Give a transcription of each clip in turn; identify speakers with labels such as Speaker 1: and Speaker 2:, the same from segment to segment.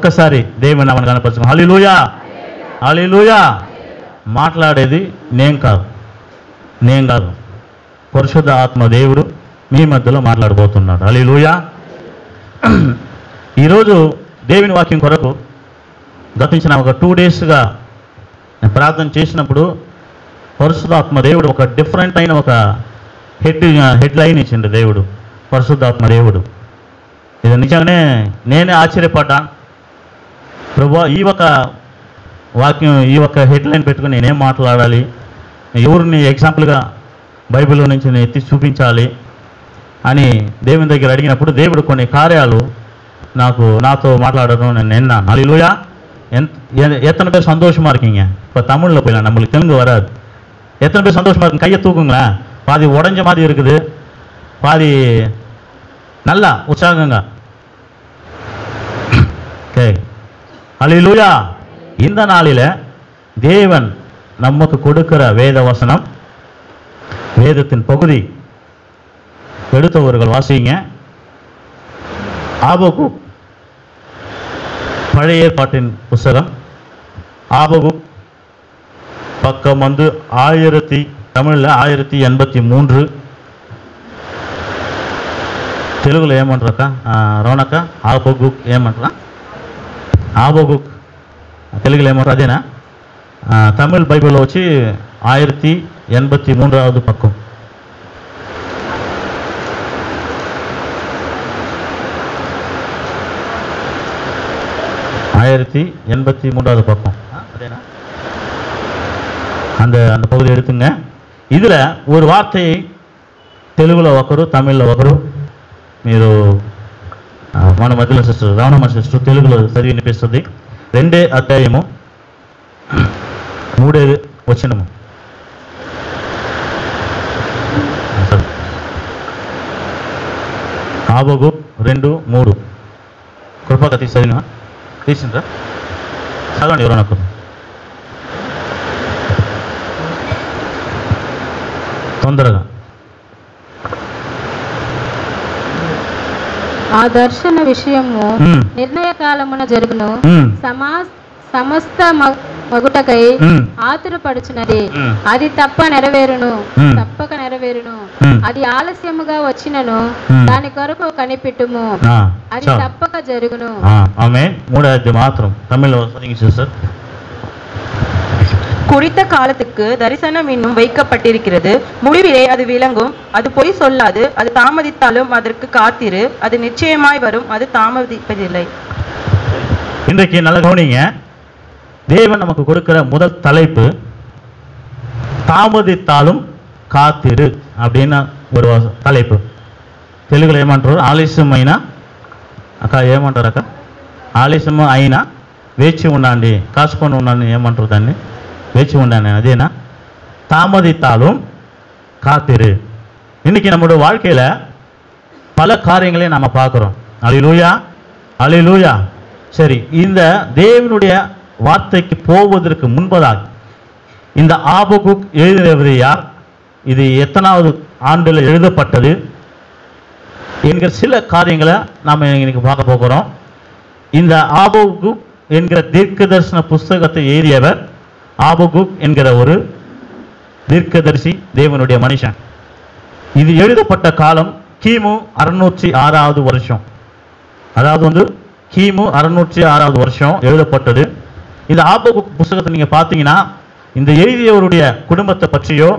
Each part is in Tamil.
Speaker 1: ఒక్కసారి దేవుని నామమును కనపరచుకుందాం. హల్లెలూయా, హల్లెలూయా. మాట్లాడేది నేను కాదు, పరిశుద్ధ ఆత్మ దేవుడు మీ మధ్యలో మాట్లాడబోతున్నాడు. హల్లెలూయా. ఈరోజు దేవుని వాక్యం కొరకు గతించిన ఒక 2 డేస్గా నేను ప్రార్థన చేసినప్పుడు పరిశుద్ధాత్మ దేవుడు ఒక డిఫరెంట్ అయిన ఒక హెడ్ లైన్ ఇచ్చిండు దేవుడు, పరిశుద్ధాత్మ దేవుడు. ఇది నిజంగానే నేనే ఆశ్చర్యపడ్డా. ప్రభువా, ఈ ఒక వాక్యం, ఈ ఒక హెడ్ లైన్ పెట్టుకుని నేనేం మాట్లాడాలి, ఎవరిని ఎగ్జాంపుల్గా బైబిల్లో నుంచి నేను ఎత్తి చూపించాలి అని దేవుని దగ్గర అడిగినప్పుడు దేవుడు కొన్ని కార్యాలు నాతో மாట్లాடணும் நான் என்ன. ஹல்லேலூயா. எத்தனை பேர் சந்தோஷமா இருக்கீங்க? இப்போ தமிழில் போயிடலாம், நம்மளுக்கு தெலுங்கு வராது. எத்தனை பேர் சந்தோஷமா இருக்கு? கையை தூக்குங்களேன். பாதி உடஞ்ச மாதிரி இருக்குது, பாதி நல்லா உற்சாகங்க. ஓகே, ஹல்லேலூயா. இந்த நாளில் தேவன் நமக்கு கொடுக்கிற வேத வசனம், வேதத்தின் பகுதி எடுத்தவர்கள் வாசிங்க. ஆபகுக், பழைய ஏற்பாட்டின் புஸ்தகம் ஆபகுக், பக்கம் வந்து தமிழில் 1083, తెలుగులో ఏమంటారక్క రోనక్క? ఆబగుక్ ఏమంటారా? ఆబగుక్ తెలుగులో ఏమంటారు? అదేనా? తమిళ్ బైబిల్లో వచ్చి 1083வது పక్కం. பக்கம் அதேனா? அந்த பகுதி எடுத்துங்க. இதில் ஒரு வார்த்தையை తెలుగులో ఒకరు, తమిళ్లో ఒకరు, మీరు మన మధ్యలో సిస్టర్ రావణమ్మ సిస్టర్ తెలుగులో చదివి వినిపిస్తుంది. 2వ అధ్యాయము 3వ వచనము. ఆబగుక్ 2:3 కృపగా తీసిండ్రా? చదవండి ఎవరో నాకు తొందరగా.
Speaker 2: ఆ దర్శన విషయము నిర్ణయ కాలమున జరుగును, సమస్త మగుటకై ఆతురపడుచున్నది. అది తప్పక నెరవేరును. అది ఆలస్యముగా వచ్చినను దాని కొరకు కనిపెట్టుము, అది తప్పక జరుగును.
Speaker 1: ஆமென். 3வது மாத்திரம் தமிழ்ல சொல்லுங்க சிஸ்டர்.
Speaker 3: குறித்த காலத்துக்கு தரிசனம் இன்னும் வைக்கப்பட்டிருக்கிறது, முடிவிலே அது விளங்கும். அது பொய் சொல்லாது, அது தாமதித்தாலும் அதற்கு காத்திரு, அது நிச்சயமாய் வரும், அது தாமதிப்பதில்லை.
Speaker 1: இன்றைக்கு நல்ல கவனிங்க. தேவன் நமக்கு கொடுக்கிற முதல் தலைப்பு தாமதித்தாலும் காத்திரு அப்படின்னு ஒரு தலைப்பு. తెలుగులో ఏమంటారు? ఆలస్యం అయినా అక్క ఏమంటారు? అక్క ఆలస్యం అయినా వేచి ఉండండి, కాసుకొని ఉండండి, ఏమంటారు దాన్ని? వేచి ఉండండి, అదేనా? தாமதித்தாலும் காத்திரு. இன்னைக்கு நம்முடைய வாழ்க்கையில் பல காரியங்களை நம்ம பார்க்குறோம். அல்லேலூயா, அல்லேலூயா. சரி, இந்த தேவனுடைய வார்த்தைக்கு போவதற்கு முன்பதாக இந்த ஆபகுக் எழுதியவர் யார், இது எத்தனாவது ஆண்டில் எழுதப்பட்டது என்கிற சில காரியங்களை நாம் இன்னைக்கு பார்க்க போகிறோம். இந்த ஆபகுக் என்கிற தீர்க்கதரிசன புஸ்தகத்தை எழுதியவர் ஆபகுக் என்கிற ஒரு தீர்க்கதரிசி, தேவனுடைய மனுஷன். இது எழுதப்பட்ட காலம் கிமு 606வது வருஷம். அதாவது வந்து கிமு 606வது வருஷம் எழுதப்பட்டது. இந்த ஆபகுக் புஸ்தகத்தை நீங்கள் பார்த்தீங்கன்னா இந்த எழுதியவருடைய குடும்பத்தை பற்றியோ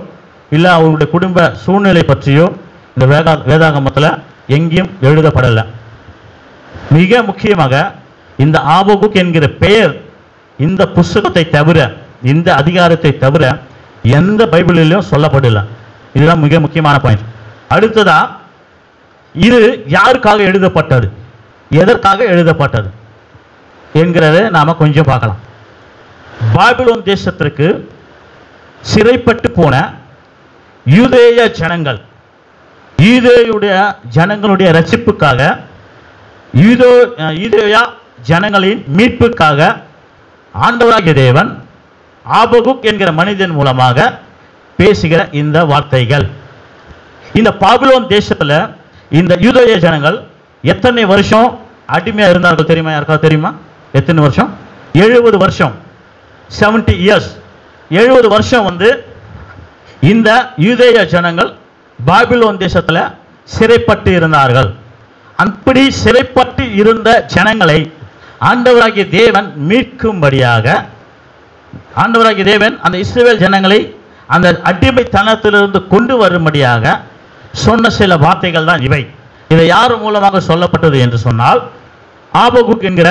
Speaker 1: இல்லை அவருடைய குடும்ப சூழ்நிலை பற்றியோ இந்த வேதாகமத்தில் எங்கேயும் எழுதப்படலை. மிக முக்கியமாக இந்த ஆபகுக் என்கிற பெயர் இந்த புஸ்தகத்தை தவிர, இந்த அதிகாரத்தை தவிர எந்த பைபிளிலும் சொல்லப்படலை. இதுதான் மிக முக்கியமான பாயிண்ட். அடுத்ததா, இது யாருக்காக எழுதப்பட்டது, எதற்காக எழுதப்பட்டது என்கிறத நாம கொஞ்சம் பார்க்கலாம். பாபிலோன் தேசத்திற்கு சிறைப்பட்டு போன யூதேய ஜனங்கள், யூதேயுடைய ஜனங்களுடைய ரட்சிப்புக்காக, யூதேய ஜனங்களின் மீட்புக்காக ஆண்டவராகிய தேவன் ஆபகுக் என்கிற மனிதன் மூலமாக பேசுகிற இந்த வார்த்தைகள். இந்த பாபிலோன் தேசத்தில் இந்த யூதேய ஜனங்கள் எத்தனை வருஷம் அடிமையாக இருந்தார்கள் தெரியுமா? யாருக்காவது தெரியுமா? எத்தனை வருஷம்? 70 வருஷம், 70 இயர்ஸ். 70 வருஷம் இந்த யூதேய ஜனங்கள் பாபிலோன் தேசத்துல சிறைப்பட்டு இருந்தார்கள். அப்படி சிறைப்பட்டு இருந்த ஜனங்களை ஆண்டவராகிய தேவன் மீட்கும்படியாக, ஆண்டவராகிய தேவன் அந்த இஸ்ரவேல் ஜனங்களை அந்த அடிமைத்தனத்திலிருந்து கொண்டு வரும்படியாக சொன்ன சில வார்த்தைகள் தான் இவை. இதை யார் மூலமாக சொல்லப்பட்டது என்று சொன்னால், ஆபகுக் என்கிற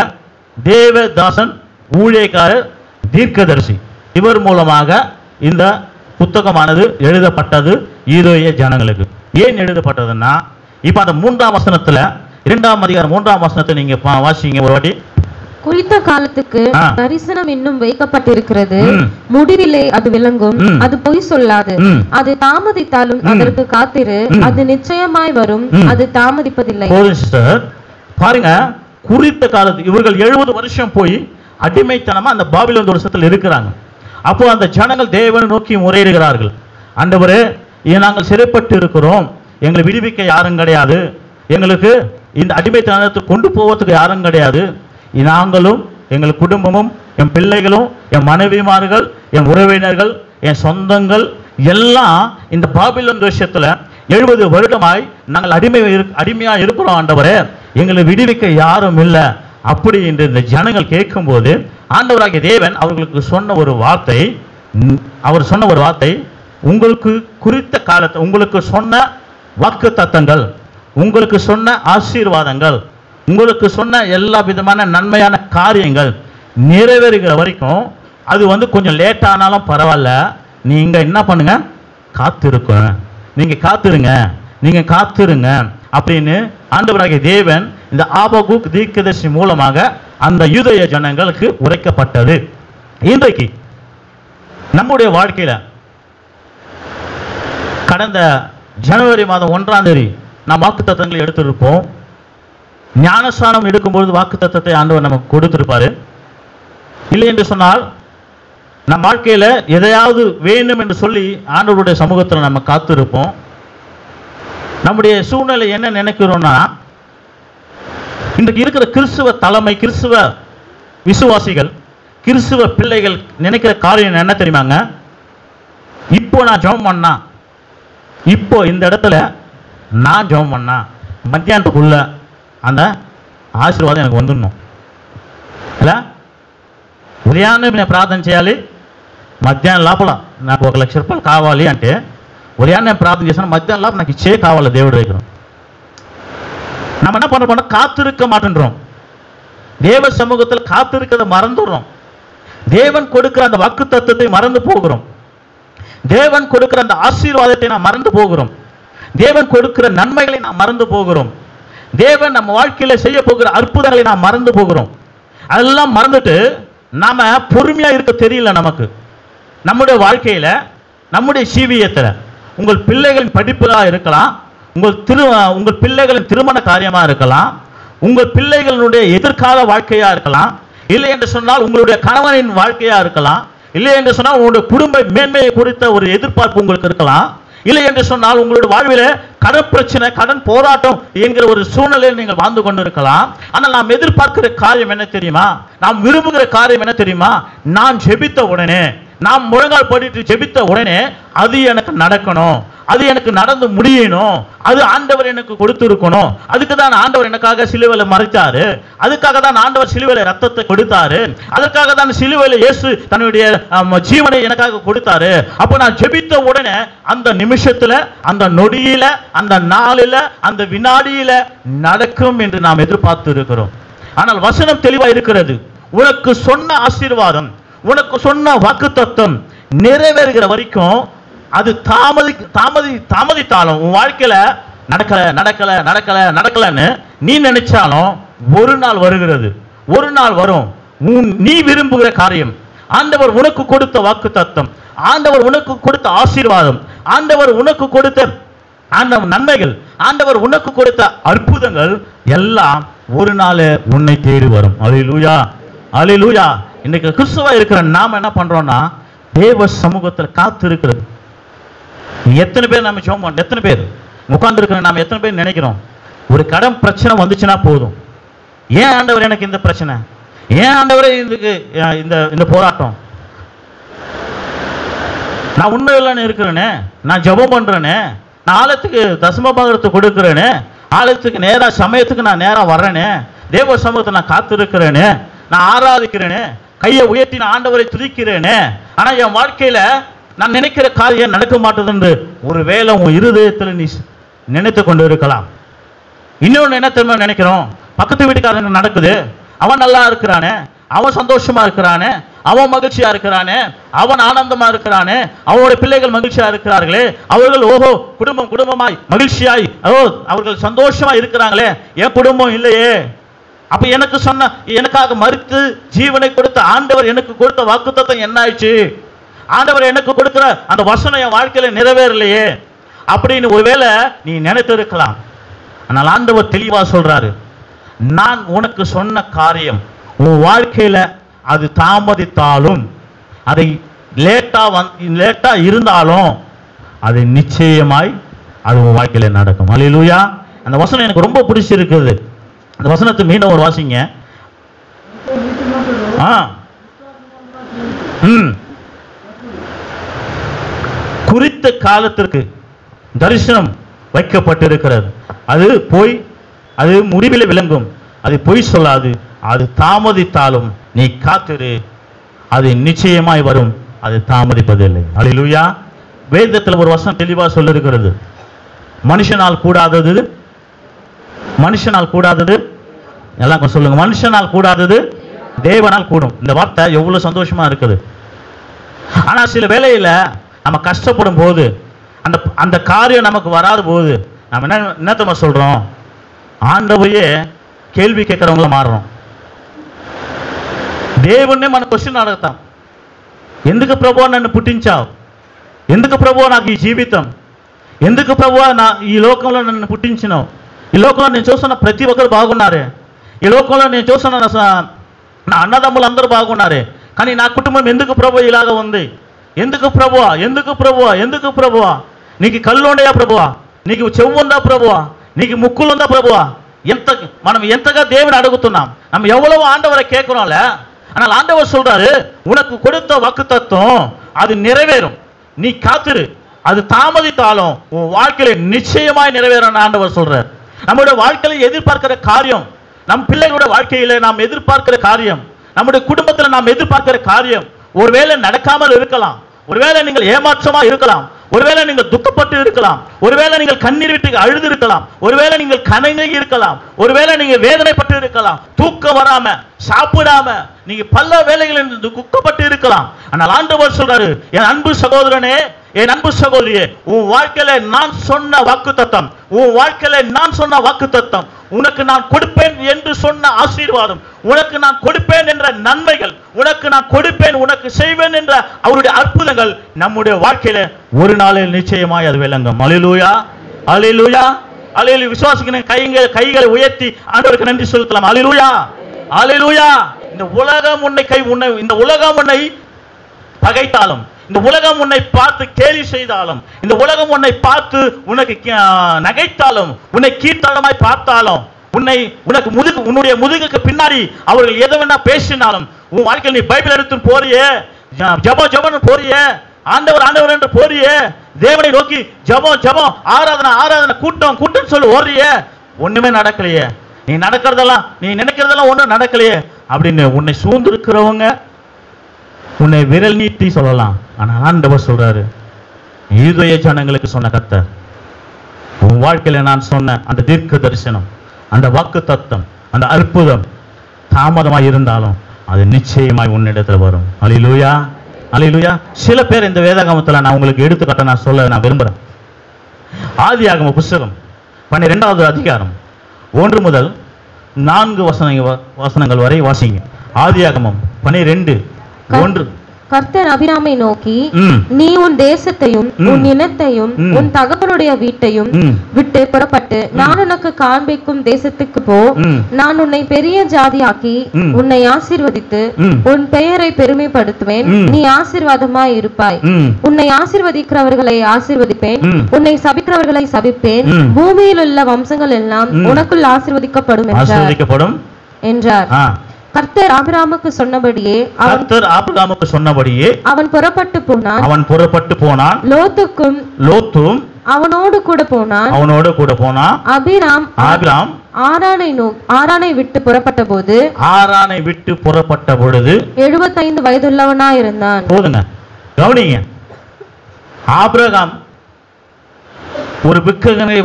Speaker 1: தேவதாசன், ஊழியக்காரர், தீர்க்கதரிசி, இவர் மூலமாக இந்த புத்தகமானது எழுதப்பட்டது யூதேய ஜனங்களுக்கு. ஏன் எழுதப்பட்டதுன்னா, இப்ப அந்த 3ஆம் வசனத்துல 2ஆம் அதிகாரம் 3ஆம் வசனத்தை நீங்க வாசிங்க ஒரு வாட்டி.
Speaker 2: குறித்த காலத்துக்கு தரிசனம் இன்னும் வைக்கப்பட்டிருக்கிறது, முடிவிலே அது விளங்கும், அது பொய் சொல்லாது, அது தாமதித்தாலும் அதற்கு காத்திரு, அது நிச்சயமாய் வரும், அது தாமதிப்பதில்லை.
Speaker 1: பாருங்க, குறித்த காலத்து இவர்கள் 70 வருஷம் போய் அடிமைத்தனமா அந்த பாபிலோன் தேசத்தில் இருக்கிறாங்க. அப்போ அந்த ஜனங்கள் தேவனை நோக்கி முறையிடுகிறார்கள். ஆண்டவரே, நாங்கள் சிறைப்பட்டு இருக்கிறோம், எங்களை விடுவிக்க யாரும் கிடையாது, எங்களுக்கு இந்த அடிமைத்தனத்தை கொண்டு போவதுக்கு யாரும் கிடையாது, நாங்களும் எங்கள் குடும்பமும் என் பிள்ளைகளும் என் மனைவிமார்கள் என் உறவினர்கள் என் சொந்தங்கள் எல்லாம் இந்த பாபிலோன் தேசத்துல 70 வருடமாய் நாங்கள் அடிமையா இருக்கிறோம் ஆண்டவரே, எங்களை விடுவிக்க யாரும் இல்லை அப்படி என்று இந்த ஜனங்கள் கேட்கும்போது ஆண்டவராகிய தேவன் அவர்களுக்கு சொன்ன ஒரு வார்த்தை, அவர் சொன்ன ஒரு வார்த்தை, உங்களுக்கு குறித்த காலத்தை, உங்களுக்கு சொன்ன வாக்குத்தத்தங்கள், உங்களுக்கு சொன்ன ஆசீர்வாதங்கள், உங்களுக்கு சொன்ன எல்லா விதமான நன்மையான காரியங்கள் நிறைவேறுகிற வரைக்கும் அது கொஞ்சம் லேட் ஆனாலும் பரவாயில்ல, நீங்க என்ன பண்ணுங்க, காத்திருக்க, நீங்க காத்திருங்க, நீங்க காத்திருங்க அப்படின்னு ஆண்டவராகிய தேவன் இந்த ஆபகுக் தீர்க்கதரிசி மூலமாக அந்த யூதேய ஜனங்களுக்கு உரைக்கப்பட்டது. இன்றைக்கு நம்முடைய வாழ்க்கையில கடந்த ஜனவரி மாதம் 1ஆம் தேதி நாம் வாக்குத்தத்தங்களை எடுத்திருப்போம். ஞானஸ்நானம் எடுக்கும்போது வாக்குத்தத்தத்தை ஆண்டவர் நமக்கு கொடுத்திருப்பாரு. இல்லை என்று சொன்னால் நம் வாழ்க்கையில எதையாவது வேண்டும் என்று சொல்லி ஆண்டவருடைய சமூகத்தில் நம்ம காத்திருப்போம். நம்முடைய சூழ்நிலை என்ன நினைக்கிறோம்னா, இன்றைக்கு இருக்கிற கிறிஸ்துவ தலைமை, கிறிஸ்துவ விசுவாசிகள், கிறிஸ்துவ பிள்ளைகள் நினைக்கிற காரியம் என்ன தெரியுமாங்க, இப்போ நான் ஜெபம் பண்ணா, இப்போ இந்த இடத்துல நான் ஜெபம் பண்ணா மத்தியானத்துக்குள்ள அந்த ఆశీర్వాదం எனக்கு வந்துடணும். ఇలా ఉదయాన్నే నేను ప్రార్థన చేయాలి, మధ్యాహ్నం లోపల నాకు 1 లక్ష రూపాయలు కావాలి అంటే ఉదయాన్నే నేను ప్రార్థన చేశాను, మధ్యాహ్నం లోపల నాకు ఇచ్చే కావాలి దేవుడి దగ్గర. நம்ம என்ன பண்ணுறோம், காத்திருக்க மாட்டேன்றோம், தேவ சமூகத்தில் காத்திருக்கிறத மறந்துடுறோம், தேவன் கொடுக்கிற அந்த வாக்கு தத்துவத்தை மறந்து போகிறோம், தேவன் கொடுக்கிற அந்த ஆசீர்வாதத்தை நாம் மறந்து போகிறோம், தேவன் கொடுக்கிற நன்மைகளை நாம் மறந்து போகிறோம், தேவன் நம்ம வாழ்க்கையில செய்ய போகிற அற்புதங்களை நாம் மறந்து போகிறோம். அதெல்லாம் மறந்துட்டு நாம பொறுமையா இருக்க தெரியல நமக்கு. நம்முடைய வாழ்க்கையில, நம்முடைய ஜீவியத்துல உங்கள் பிள்ளைகளின் படிப்புகளாக இருக்கலாம், உங்கள் பிள்ளைகளின் திருமண காரியமா இருக்கலாம், உங்கள் பிள்ளைகளுடைய எதிர்கால வாழ்க்கையா இருக்கலாம், இல்லை என்று சொன்னால் உங்களுடைய கணவனின் வாழ்க்கையா இருக்கலாம், இல்லை என்று சொன்னால் உங்களுடைய குடும்ப மேன்மையை குறித்த ஒரு எதிர்பார்ப்பு உங்களுக்கு இருக்கலாம், இல்லை என்று சொன்னால் உங்களுடைய வாழ்வில் கடன் பிரச்சனை, கடன் போராட்டம் என்கிற ஒரு சூழ்நிலையில் நீங்கள் வாழ்ந்து கொண்டு இருக்கலாம். ஆனால் நாம் எதிர்பார்க்கிற காரியம் என்ன தெரியுமா, நாம் விரும்புகிற காரியம் என்ன தெரியுமா, நான் ஜெபித்த உடனே, நாம் முழங்கால் படிட்டு ஜெபித்த உடனே அது எனக்கு நடக்கணும், அது எனக்கு நடந்து முடியணும், அது ஆண்டவர் எனக்கு கொடுத்திருக்கணும், அதுக்கு தான் ஆண்டவர் எனக்காக சிலுவையில மறைத்தாரு, அதுக்காக தான் ஆண்டவர் சிலுவையில ரத்தத்தை கொடுத்தாரு, அதற்காக தான் சிலுவையில இயேசு தன்னுடைய ஜீவனை எனக்காக கொடுத்தாரு. அப்போ நான் ஜெபித்த உடனே அந்த நிமிஷத்துல, அந்த நொடியில, அந்த நாளில, அந்த வினாடியில நடக்கும் என்று நாம் எதிர்பார்த்து இருக்கிறோம். ஆனால் வசனம் தெளிவா இருக்கிறது, உனக்கு சொன்ன ஆசீர்வாதம், உனக்கு சொன்ன வாக்குத்தத்தம் நிறைவேறுகிற வரைக்கும் அது தாமதித்தாலும் உன் வாழ்க்கையில நடக்கலன்னு நீ நினைச்சாலும் ஒரு நாள் வருகிறது, ஒரு நாள் வரும். நீ விரும்புகிற காரியம், ஆண்டவர் உனக்கு கொடுத்த வாக்குத்தத்தம், ஆண்டவர் உனக்கு கொடுத்த ஆசீர்வாதம், ஆண்டவர் உனக்கு கொடுத்த நன்மைகள், ஆண்டவர் உனக்கு கொடுத்த அற்புதங்கள் எல்லாம் ஒரு நாள் உன்னை தேடி வரும். அல்லேலூயா, அல்லேலூயா. இன்னைக்கு கிறிஸ்துவா இருக்கிற நாம என்ன பண்றோம்னா, தேவ சமூகத்தில் காத்து இருக்கிறது. எத்தனை பேர் நம்ம ஜெபம் பண்ணோம், எத்தனை பேர் உட்கார்ந்து இருக்கிற நாம எத்தனை பேர் நினைக்கிறோம், ஒரு கடன் பிரச்சனை வந்துச்சுன்னா போதும், ஏன் ஆண்டவர் எனக்கு இந்த பிரச்சனை, ஏன் ஆண்டவரே இதுக்கு இந்த இந்த போராட்டம்? நான் உண்மையில்லைன்னு இருக்கிறேனே, நான் ஜெபம் பண்றேனே, நான் ஆலயத்துக்கு தசம பாகத்தை கொடுக்கிறேனே, ஆலயத்துக்கு நேரா சமயத்துக்கு நான் நேரா வர்றேனே, தேவ சமூகத்தை நான் காத்திருக்கிறேனே, நான் ஆராதிக்கிறேனே, கையை உயர்த்தி நான் ஆண்டவரை துதிக்கிறேனே, ஆனா என் வாழ்க்கையில நான் நினைக்கிற காரியம் நடக்க மாட்டேது என்று ஒருவேளை உன் இருதயத்தில் நீ நினைத்து கொண்டு இருக்கலாம். இன்னொன்று என்ன தெரியுமா நினைக்கிறோம்? பக்கத்து வீட்டுக்காரன் நடக்குது, அவன் நல்லா இருக்கிறானே, அவன் சந்தோஷமா இருக்கிறானே, அவன் மகிழ்ச்சியா இருக்கிறானே, அவன் ஆனந்தமா இருக்கிறானே, அவனுடைய பிள்ளைகள் மகிழ்ச்சியா இருக்கிறார்களே, அவர்கள் ஓஹோ குடும்பம் குடும்பமாய் மகிழ்ச்சியாய் அவர்கள் சந்தோஷமா இருக்கிறாங்களே, என் குடும்பம் இல்லையே. அப்ப எனக்கு சொன்ன, எனக்காக மரித்து ஜீவனை கொடுத்த ஆண்டவர் எனக்கு கொடுத்த வாக்குத்தத்தம் என்ன ஆயிடுச்சு? ஆண்டவர் எனக்கு கொடுக்கிற அந்த வசனம் என் வாழ்க்கையில நிறைவேறலையே அப்படின்னு ஒருவேளை நீ நினைத்திருக்கலாம். ஆனால் ஆண்டவர் தெளிவா சொல்றாரு, நான் உனக்கு சொன்ன காரியம் உன் வாழ்க்கையில அது தாமதித்தாலும், அதை லேட்டா இருந்தாலும் அது நிச்சயமாய் அது உன் வாழ்க்கையில நடக்கும். அல்லேலூயா. அந்த வசனம் எனக்கு ரொம்ப பிடிச்சிருக்குது. அந்த வசனத்தை மீண்டும் ஒரு வாசிங்க. குறித்த காலத்திற்கு தரிசனம் வைக்கப்பட்டிருக்கிறது, அது போய் அது முடிவில் விளங்கும், அது பொய் சொல்லாது, அது தாமதித்தாலும் நீ காத்திரு, அது நிச்சயமாய் வரும், அது தாமதிப்பதில்லை. அல்லேலூயா. வேதத்தில் ஒரு வசனம் தெளிவா சொல்லிருக்கிறது, மனுஷனால் கூடாதது, மனுஷனால் கூடாதது, எல்லாம் சொல்லுங்க, மனுஷனால் கூடாதது தேவனால் கூடும். இந்த வார்த்தை எவ்வளவு சந்தோஷமா இருக்குது. ஆனா சில வேளையில நம்ம கஷ்டப்படும் போது, அந்த அந்த காரியம் நமக்கு வராத போது நம்ம என்னத்தமா சொல்றோம்? ஆண்டவரையே கேள்வி கேட்கிறவங்கள மாறுறோம். దేవుణ్ణి మన క్వశ్చన్ అడుగుతాం, ఎందుకు ప్రభువా నన్ను పుట్టించావు, ఎందుకు ప్రభువా నాకు ఈ జీవితం, ఎందుకు ప్రభువా ఈ లోకంలో నన్ను పుట్టించినావు, ఈ లోకంలో నేను చూస్తున్న ప్రతి ఒక్కరు బాగున్నారే, ఈ లోకంలో నేను చూస్తున్న నా అన్నదమ్ములందరూ బాగున్నారే, కానీ నా కుటుంబం ఎందుకు ప్రభువా ఇలాగ ఉంది, ఎందుకు ప్రభువా, ఎందుకు ప్రభువా, ఎందుకు ప్రభువా, నీకు కళ్ళు ఉన్నాయా ప్రభువా, నీకు చెవు ఉందా ప్రభువా, నీకు ముక్కులు ఉందా ప్రభువా, మనం ఎంతగా దేవుని అడుగుతున్నాం, நம்ம எவ்வளவு ஆண்டவரை கேட்கிறோம்ல. ஆனால் ஆண்டவர் சொல்றாரு, உனக்கு கொடுத்த வாக்குத்தத்தம் அது நிறைவேறும், நீ காத்திரு, அது தாமதித்தாலும் உன் வாழ்க்கையில நிச்சயமாய் நிறைவேறும் ஆண்டவர் சொல்றார். நம்முடைய வாழ்க்கையில எதிர்பார்க்கிற காரியம், நம் பிள்ளைகளோட வாழ்க்கையில நாம் எதிர்பார்க்கிற காரியம், நம்முடைய குடும்பத்தில் நாம் எதிர்பார்க்கிற காரியம் ஒருவேளை நடக்காமல் இருக்கலாம், ஒருவேளை நீங்கள் ஏமாற்றமா இருக்கலாம், ஒருவேளை நீங்கள் துக்கப்பட்டு இருக்கலாம், ஒருவேளை நீங்கள் கண்ணீர் விட்டு அழுது இருக்கலாம், ஒருவேளை நீங்கள் கனங்கி இருக்கலாம், ஒருவேளை நீங்கள் வேதனைப்பட்டு இருக்கலாம், தூக்கம் வராம சாப்பிடாம நீங்க பல வேலைகளில் துக்கப்பட்டு இருக்கலாம். ஆனால் ஆண்டவர் சொல்றாரு, என் அன்பு சகோதரனே, என் அன்பு சகோதரியே, உன் வாழ்க்கையில நான் சொன்ன வாக்குத்தத்தம், உன் வாழ்க்கையில நான் சொன்ன வாக்குத்தத்தம், உனக்கு நான் கொடுப்பேன் என்று சொன்ன ஆசீர்வாதம், உனக்கு நான் கொடுப்பேன் என்ற நன்மைகள், உனக்கு நான் கொடுப்பேன், உனக்கு செய்வேன் என்ற அவருடைய அற்புதங்கள் நம்முடைய வாழ்க்கையில ஒரு நாளில் நிச்சயமாய் அது விளங்கும். அல்லேலூயா, அல்லேலூயா, அல்லேலூயா. விசுவாசிக்கிறேன், கைகளை உயர்த்தி ஆண்டவருக்கு நன்றி செலுத்தலாம். அல்லேலூயா, அல்லேலூயா. இந்த உலகம் இந்த உலகம் உன்னை பகைத்தாலும், இந்த உலகம் உன்னை பார்த்து கேலி செய்தாலும், இந்த உலகம் உன்னை பார்த்து உனக்கு நகைத்தாலும், உன்னை கீழ்த்தரமாய் பார்த்தாலும், உன்னுடைய முதுகுக்கு பின்னாடி அவர்கள் எதை வேணா பேசினாலும், உன் வாழ்க்கையில் நீ பைபிள் எடுத்து போறியே, ஜபம் போறியே, ஆண்டவர் ஆண்டவர் என்று போறியே, தேவனை நோக்கி ஜபம் ஆராதனை கூட்டம் சொல்லி ஓடுறியே, ஒண்ணுமே நடக்கலையே, நீ நினைக்கிறதெல்லாம் ஒண்ணும் நடக்கலையே அப்படின்னு உன்னை சூழ்ந்திருக்கிறவங்க உன்னை விரல் நீட்டி சொல்லலாம். ஆனா ஆண்டவர் சொல்றாரு, யூதேய ஜனங்களுக்கு சொன்ன கர்த்தர், உன் வாழ்க்கையில நான் சொன்ன அந்த தீர்க்க தரிசனம், அந்த வாக்கு தத்தம், அந்த அற்புதம் தாமதமாய் இருந்தாலும் அது நிச்சயமாய் உன்னிடத்துல வரும். அல்லேலூயா, அல்லேலூயா. சில பேர் இந்த வேதாகமத்துல நான் உங்களுக்கு எடுத்துக்காட்ட நான் சொல்ல நான் விரும்புறேன். ஆதியாகம புஸ்தகம் 12வது அதிகாரம் 1 முதல் 4 வசனங்கள் வரை வாசிங்க. ஆதியாகமம் 12:1.
Speaker 2: கர்த்தர் அபிராமை நோக்கி, நீ உன் தேசத்தையும் உன் இனத்தையும் உன் தகப்பனுடைய வீட்டையும் விட்டு புறப்பட்டு நான் உனக்கு காண்பிக்கும் தேசத்துக்கு போ. நான் உன்னை பெரிய ஜாதியாக்கி உன்னை ஆசீர்வதித்து உன் பெயரை பெருமைப்படுத்துவேன். நீ ஆசீர்வாதமாய் இருப்பாய். உன்னை ஆசீர்வதிக்கிறவர்களை ஆசீர்வதிப்பேன், உன்னை சபிக்கிறவர்களை சபிப்பேன். பூமியில் உள்ள வம்சங்கள் எல்லாம் உனக்குள் ஆசீர்வதிக்கப்படும் என்றார். கர்த்தர் ஆபிரகாமுக்கு சொன்னபடியே அவன் புறப்பட்டு போனான். லோத்தும் அவனோடு கூட போனான். ஆபிராம் ஆரானை விட்டு புறப்பட்ட பொழுது 75 வயதுள்ளவனாய் இருந்தான்.
Speaker 1: போதுங்க, கவனிங்க. ஆபிரகாம் ஒரு விக்கிரகங்களை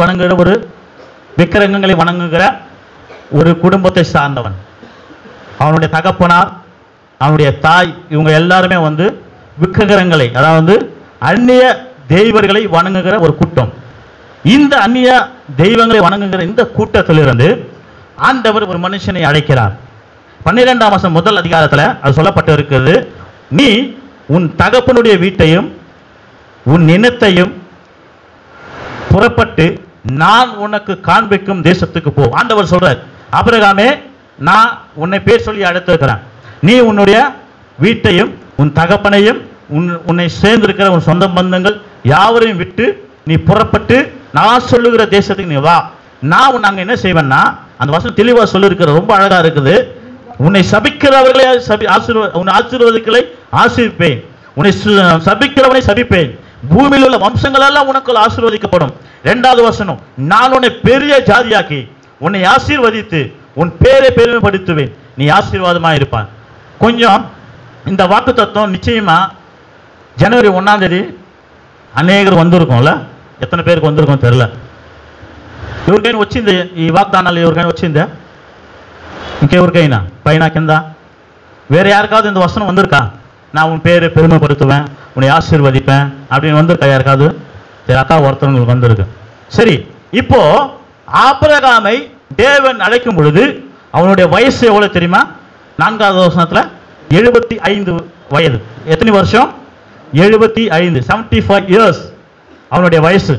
Speaker 1: வணங்குகிற ஒரு குடும்பத்தை சார்ந்தவன். அவனுடைய தகப்பனார், அவனுடைய தாய், இவங்க எல்லாருமே விக்கிரகங்களை, அதாவது அந்நிய தெய்வங்களை வணங்குகிற ஒரு கூட்டம். இந்த அந்நிய தெய்வங்களை வணங்குகிற இந்த கூட்டத்திலிருந்து ஆண்டவர் ஒரு மனுஷனை அழைக்கிறார். 12ஆம் வசனம் முதல் அதிகாரத்தில் அது சொல்லப்பட்டு இருக்கிறது. நீ உன் தகப்பனுடைய வீட்டையும் உன் இனத்தையும் புறப்பட்டு நான் உனக்கு காண்பிக்கும் தேசத்துக்கு போ. ஆண்டவர் சொல்றார், ஆபிரகாமே, நான் உன்னை பேர் சொல்லி அழைத்திருக்கிறேன். நீ உன்னுடைய வீட்டையும் உன் தகப்பனையும் உன்னை சேர்ந்திருக்கிற உன் சொந்த பந்தங்கள் யாவரையும் விட்டு நீ புறப்பட்டு நான் சொல்லுகிற தேசத்துக்கு நீ வா. நான் உன்னை என்ன செய்வேன்னா, அந்த வசனம் தெளிவாக சொல்லியிருக்கிற, ரொம்ப அழகா இருக்குது. உன்னை சபிக்கிறவர்களை உன்னை ஆசீர்வதிகளை ஆசீர்ப்பேன், உன்னை சபிக்கிறவனை சபிப்பேன், பூமியில் உள்ள வம்சங்கள் எல்லாம் உனக்கு ஆசீர்வதிக்கப்படும். 2வது வசனம், நான் உன்னை பெரிய ஜாதியாக்கி உன்னை ஆசீர்வதித்து உன் பேரை பெருமைப்படுத்துவேன், நீ ஆசீர்வாதமாக இருப்பான். கொஞ்சம் இந்த வாக்கு தத்துவம் நிச்சயமா ஜனவரி 1ஆம் தேதி அநேகர் வந்திருக்கும்ல. எத்தனை பேருக்கு வந்திருக்கும் தெரியல. ఎవరికైనా వచ్చింది ఈ వాగ్దానాలు? ఎవరికైనా వచ్చిందా? ఇంకెవరికైనా పైన కింద வேற யாருக்காவது இந்த வசனம் வந்திருக்கா? நான் உன் பேரை பெருமைப்படுத்துவேன், உன்னை ஆசீர்வதிப்பேன் அப்படின்னு வந்திருக்கா யாருக்காவது? சரி, அக்கா ஒருத்தவங்களுக்கு வந்திருக்கு. சரி, இப்போ ஆபிரகாமை தேவன் அழைக்கும் பொழுது அவனுடைய வயசு எவ்வளவு தெரியுமா? 4வது வசனத்துல 75 வயது. எத்தனை வருஷம்? 75, 75 இயர்ஸ் அவனுடைய வயசு.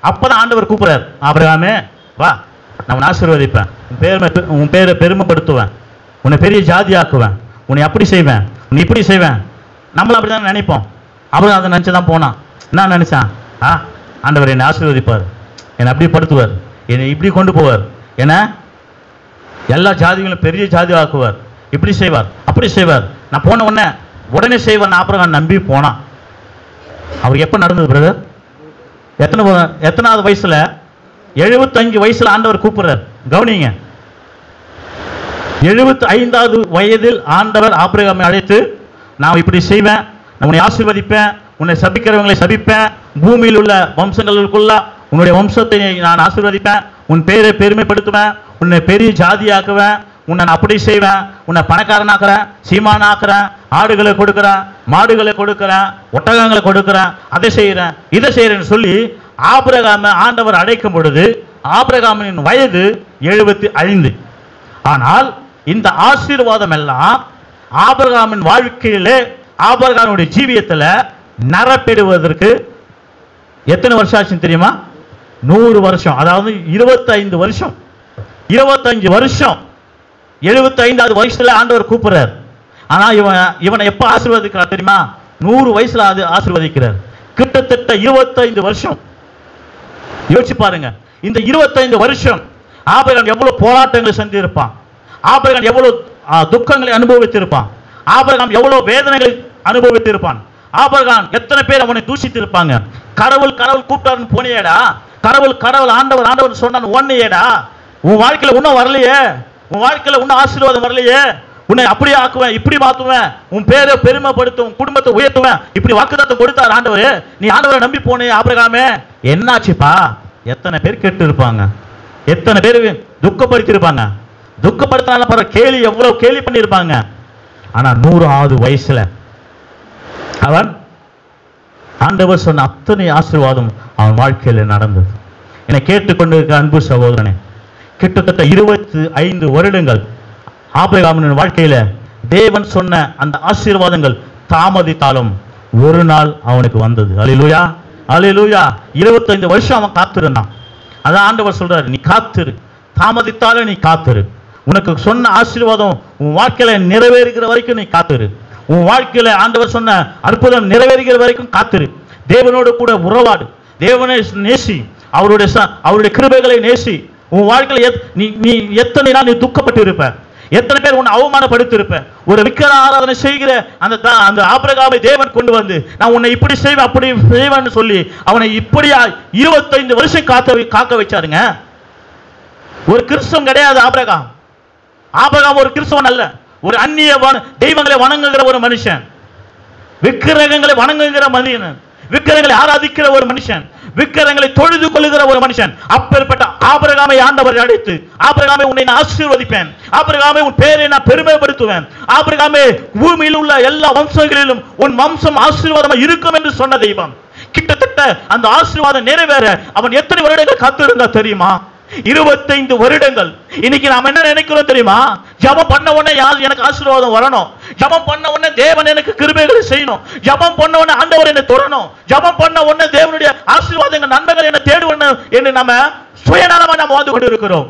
Speaker 1: அப்பதான் ஆண்டவர் கூப்பிடுறார், ஆபிரகாமே வா, நான் உன்னை ஆசீர்வதிப்பேன், உன் பேரை பெருமைப்படுத்துவேன், உன்னை பெரிய ஜாதி ஆக்குவேன், உன்னை அப்படி செய்வேன், உன்னை இப்படி செய்வேன். நம்மளும் அப்படிதான் நினைப்போம். அவரும் அதை நினைச்சுதான் போனான். என்ன நினைச்சான்? ஆண்டவர் என்னை ஆசீர்வதிப்பார், என்னை அப்படி படுத்துவார், என்னை இப்படி கொண்டு போவார், ஏன்னா எல்லா ஜாதிகளும் பெரிய ஜாதி ஆக்குவார், இப்படி செய்வார், அப்படி செய்வார். நான் போன உடனே செய்வார். ஆபிரகாம் நம்பி போனான். அவருக்கு எப்போ நடந்தது பிரதர்? எத்தனாவது வயசுல? 75 வயசுல ஆண்டவர் கூப்பிடுறார். கவனிங்க, 75வது வயதில் ஆண்டவர் ஆபிரகாமை அழைத்து, நான் இப்படி செய்வேன், நான் உன்னை ஆசீர்வதிப்பேன், உன்னை சபிக்கிறவங்களை சபிப்பேன், பூமியில் உள்ள வம்சங்களுக்குள்ள உன்னுடைய வம்சத்தை நான் ஆசீர்வதிப்பேன், உன் பேரை பெருமைப்படுத்துவேன், உன்னை பெரிய ஜாதியாக்குவேன், உன்னை நான் அப்படி செய்வேன், உன்னை பணக்காரனாக்குறேன், சீமானாக்குறேன், ஆடுகளை கொடுக்குறேன், மாடுகளை கொடுக்குறேன், ஒட்டகங்களை கொடுக்குறேன், அதை செய்கிறேன், இதை செய்கிறேன்னு சொல்லி ஆபிரகாமை ஆண்டவர் அழைக்கும் பொழுது ஆபிரகாமின் வயது 75. ஆனால் இந்த ஆசீர்வாதம் எல்லாம் ஆபிரகாமின் வாழ்க்கையிலே, ஆபிரகாமுடைய ஜீவியத்தில் நரப்பெறுவதற்கு எத்தனை வருஷம் ஆச்சுன்னு தெரியுமா? 100 வருஷம். அதாவது 25 வருஷம். 25 வருஷம் 75வது வயசுல ஆண்டவர் கூப்பிடுறார். ஆனா இவனை எப்ப ஆசீர்வதிக்கிறார் தெரியுமா? 100 வயசுல அது ஆசீர்வதிக்கிறார். கிட்டத்தட்ட 25 வருஷம். யோசிச்சு பாருங்க, இந்த 25 வருஷம் ஆபிரகாம் எவ்வளவு போராட்டங்களை சந்திருப்பான், ஆபிரகாம் எவ்வளவு துக்கங்களை அனுபவித்திருப்பான், ஆபிரகாம் எவ்வளவு வேதனைகளை அனுபவித்திருப்பான், ஆபிரகாம் எத்தனை பேர் அவனை தூஷித்திருப்பாங்க. கடவுள் கூப்பிட்டாருன்னு போனியேடா, கடவுள் ஆண்டவர் சொன்னான்னு ஒன்னையேடா, உன் வாழ்க்கையில இன்னும் வரலையே, உன் வாழ்க்கையில இன்னும் ஆசீர்வாதம் வரலையே, உன்னை அப்படியே ஆக்குவேன், இப்படி மாத்துவேன், உன் பேரை பெருமைப்படுத்தும், குடும்பத்தை உயர்த்துவேன், இப்படி வாக்குத்தத்தம் கொடுத்தார் ஆண்டவர், நீ ஆண்டவரை நம்பி போனே ஆபிரகாமே, என்னாச்சுப்பா? எத்தனை பேர் கேட்டு இருப்பாங்க, எத்தனை பேர் துக்கப்படுத்தி இருப்பாங்க, துக்கப்படுத்தினாலும் பரவாயில்ல, கேலி எவ்வளவு கேலி பண்ணியிருப்பாங்க. ஆனா 100வது வயசுல அவன் ஆண்டவர் சொன்ன அத்தனை ஆசீர்வாதம் அவன் வாழ்க்கையில நடந்தது. என்னை கேட்டுக்கொண்டிருக்க அன்பு சகோதரனே, கிட்டத்தட்ட 25 வருடங்கள் ஆபிரகாமின் வாழ்க்கையில தேவன் சொன்ன அந்த ஆசீர்வாதங்கள் தாமதித்தாலும் ஒரு நாள் அவனுக்கு வந்தது. அல்லேலூயா, அல்லேலூயா. 25 வருஷம் அவன் காத்திருந்தான். அதான் ஆண்டவர் சொல்றாரு, நீ காத்திரு, தாமதித்தாலும் நீ காத்திரு, உனக்கு சொன்ன ஆசீர்வாதம் உன் வாழ்க்கையில நிறைவேறுகிற வரைக்கும் நீ காத்திரு, உன் வாழ்க்கையில ஆண்டவர் சொன்ன அற்புதம் நிறைவேறுகிற வரைக்கும் காத்திரு, தேவனோடு கூட உறவாடு, தேவனை நேசி, அவருடைய கிருபைகளை நேசி. உன் வாழ்க்கையில நீ எத்தனை நாள் நீ துக்கப்பட்டு இருப்ப, எத்தனை பேர் உன்னை அவமானப்படுத்தியிருப்பேன். ஒரு விக்கிர ஆராதனை செய்கிற அந்த ஆபிரகாமை தேவன் கொண்டு வந்து நான் உன்னை இப்படி செய்வேன் அப்படி செய்வேன்னு சொல்லி அவனை இப்படியா 25 வருஷம் காக்க வச்சாருங்க. ஒரு கிறிஸ்தவன் கிடையாது ஆபிரகாம். ஆபிரகாம் ஒரு கிறிஸ்தவன் அல்ல, ஒரு அந்நிய தெய்வங்களை வணங்குகிற ஒரு மனுஷன், விக்கிரகங்களை வணங்குகிற மனிதன், விக்கிரகங்களை ஆராதிக்கிற ஒரு மனுஷன், விக்கிரகங்களை தொழுது கொள்ளுகிற ஒரு மனுஷன். அப்பேற்பட்ட ஆபிரகாமை ஆண்டவர் அழைத்து, ஆபிரகாமை உன்னை நான் ஆசீர்வதிப்பேன், ஆபிரகாமை உன் பேரை நான் பெருமைப்படுத்துவேன், ஆபிரகாமே பூமியில் உள்ள எல்லா வம்சங்களிலும் உன் வம்சம் ஆசீர்வாதமாக இருக்கும் என்று சொன்ன தெய்வம். கிட்டத்தட்ட அந்த ஆசீர்வாதம் நிறைவேற அவன் எத்தனை வருடங்கள் காத்திருந்தா தெரியுமா? 25 வருடங்கள். இன்னைக்கு நாம் என்ன நினைக்கிறோம் தெரியுமா? ஜெபம் பண்ண உடனே யார் எனக்கு ஆசீர்வாதம் வரணும், ஜெபம் பண்ண உடனே தேவன் எனக்கு கிருபைகளை செய்யணும், ஜெபம் பண்ண உடனே ஆண்டவர் என்னை தொடரணும், ஜெபம் பண்ண உடனே தேவனுடைய ஆசீர்வாதங்கள் நன்மைகள் என்ன தேடுவணும் என்று நம்ம சுயநலமா நாம் வாழ்ந்து கொண்டு இருக்கிறோம்.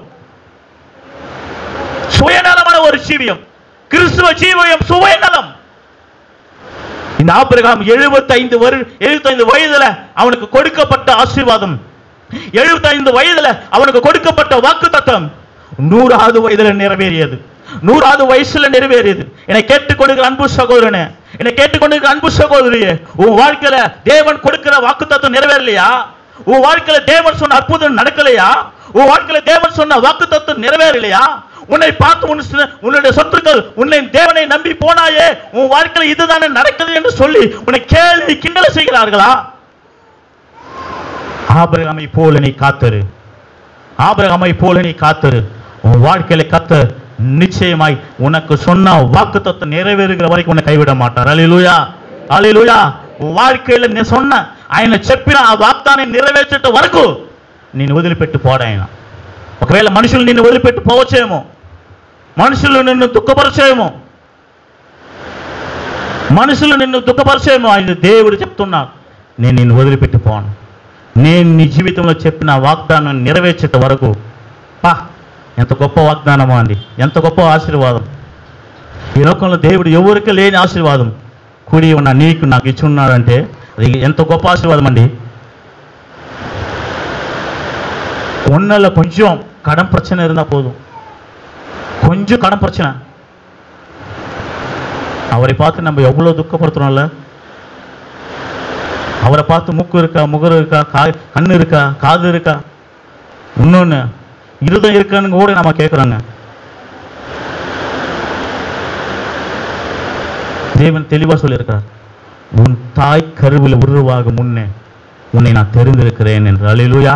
Speaker 1: சுயநலமான ஒரு ஜீவியம், கிறிஸ்துவ ஜீவியம் சுயநலம். இந்த ஆபிரகாம் 75 வயதுல அவனுக்கு கொடுக்கப்பட்ட ஆசீர்வாதம், 75 வயதுல அவனுக்கு கொடுக்கப்பட்ட வாக்குத்தத்தம் 100வது வயதுல நிறைவேறியது. 100வது வயசுல நிறைவேறியது. என்னை கேட்டுக்கொண்டிருக்கிற அன்பு சகோதரனே, என்னை கேட்டுக்கொண்டிருக்கிற அன்பு சகோதரியே, உன் வாழ்க்கையில தேவன் கொடுக்கிற வாக்குத்தத்தம் நிறைவேறலையா? உன் வாழ்க்கையில தேவன் சொன்ன அற்புதம் நடக்கலையா? உன் வாழ்க்கையில தேவன் சொன்ன வாக்குத்தத்தம் நிறைவேறலையா? உன்னை பார்த்து உன்னுடைய சொத்துக்கள் உன்னை தேவனை நம்பி போனாயே, உன் வாழ்க்கையில இதுதானே நடக்குது என்று சொல்லி உன்னை கேள்வி கிண்டல் செய்கிறார்களா? ஆபிரகாமை போல நீ காத்திரு, ஆபிரகாமை போல நீ காத்திரு. உன் வாழ்க்கையில கர்த்தர் நிச்சயமாய் உனக்கு சொன்ன வாக்குத்தத்தம் நிறைவேறுகிற வரைக்கும் உன்னை கைவிட மாட்டார். அல்லேலூயா, அல்லேலூயா. உன் வாழ்க்கையில நீ சொன்ன ఆయన చెప్పిన ఆ వాగ్దాన్ని నెరవేర్చేట వరకు నేను వదిలిపెట్టి పోడాయన. ఒకవేళ మనుషులు నిన్ను వదిలిపెట్టి పోవచ్చేమో, మనుషులు నిన్ను దుఃఖపరచేమో, మనుషులు నిన్ను దుఃఖపరచేమో, ఆయన దేవుడు చెప్తున్నాడు నేను నిన్ను వదిలిపెట్టి పోను, నేను నీ జీవితంలో చెప్పిన వాగ్దానం నెరవేర్చేట వరకు. పా, ఎంత గొప్ప వాగ్దానమో అండి, ఎంత గొప్ప ఆశీర్వాదం. ఈ లోకంలో దేవుడు ఎవరికి లేని ఆశీర్వాదం కూడి ఉన్న నీకు నాకు ఇచ్చి ఉన్నాడంటే అది ఎంత గొప్ప ఆశీర్వాదం అండి. ஒன்றில் கொஞ்சம் கடன் பிரச்சனை இருந்தால் போதும், கொஞ்சம் கடன் பிரச்சனை, அவரை பார்த்து நம்ம எவ்வளோ துக்கப்படுத்துறோம்ல. அவரை பார்த்து மூக்கு இருக்கா, முகர் இருக்கா, கண்ணு இருக்கா, காது இருக்கா, இன்னொன்று இருதம் இருக்கான்னு கூட நம்ம கேட்குறாங்க. தேவன் தெளிவாக சொல்லியிருக்கிறார், உன் தாய் கருவில் உருவாக முன்னே உன்னை நான் தெரிந்திருக்கிறேன் என்று. அல்லேலூயா.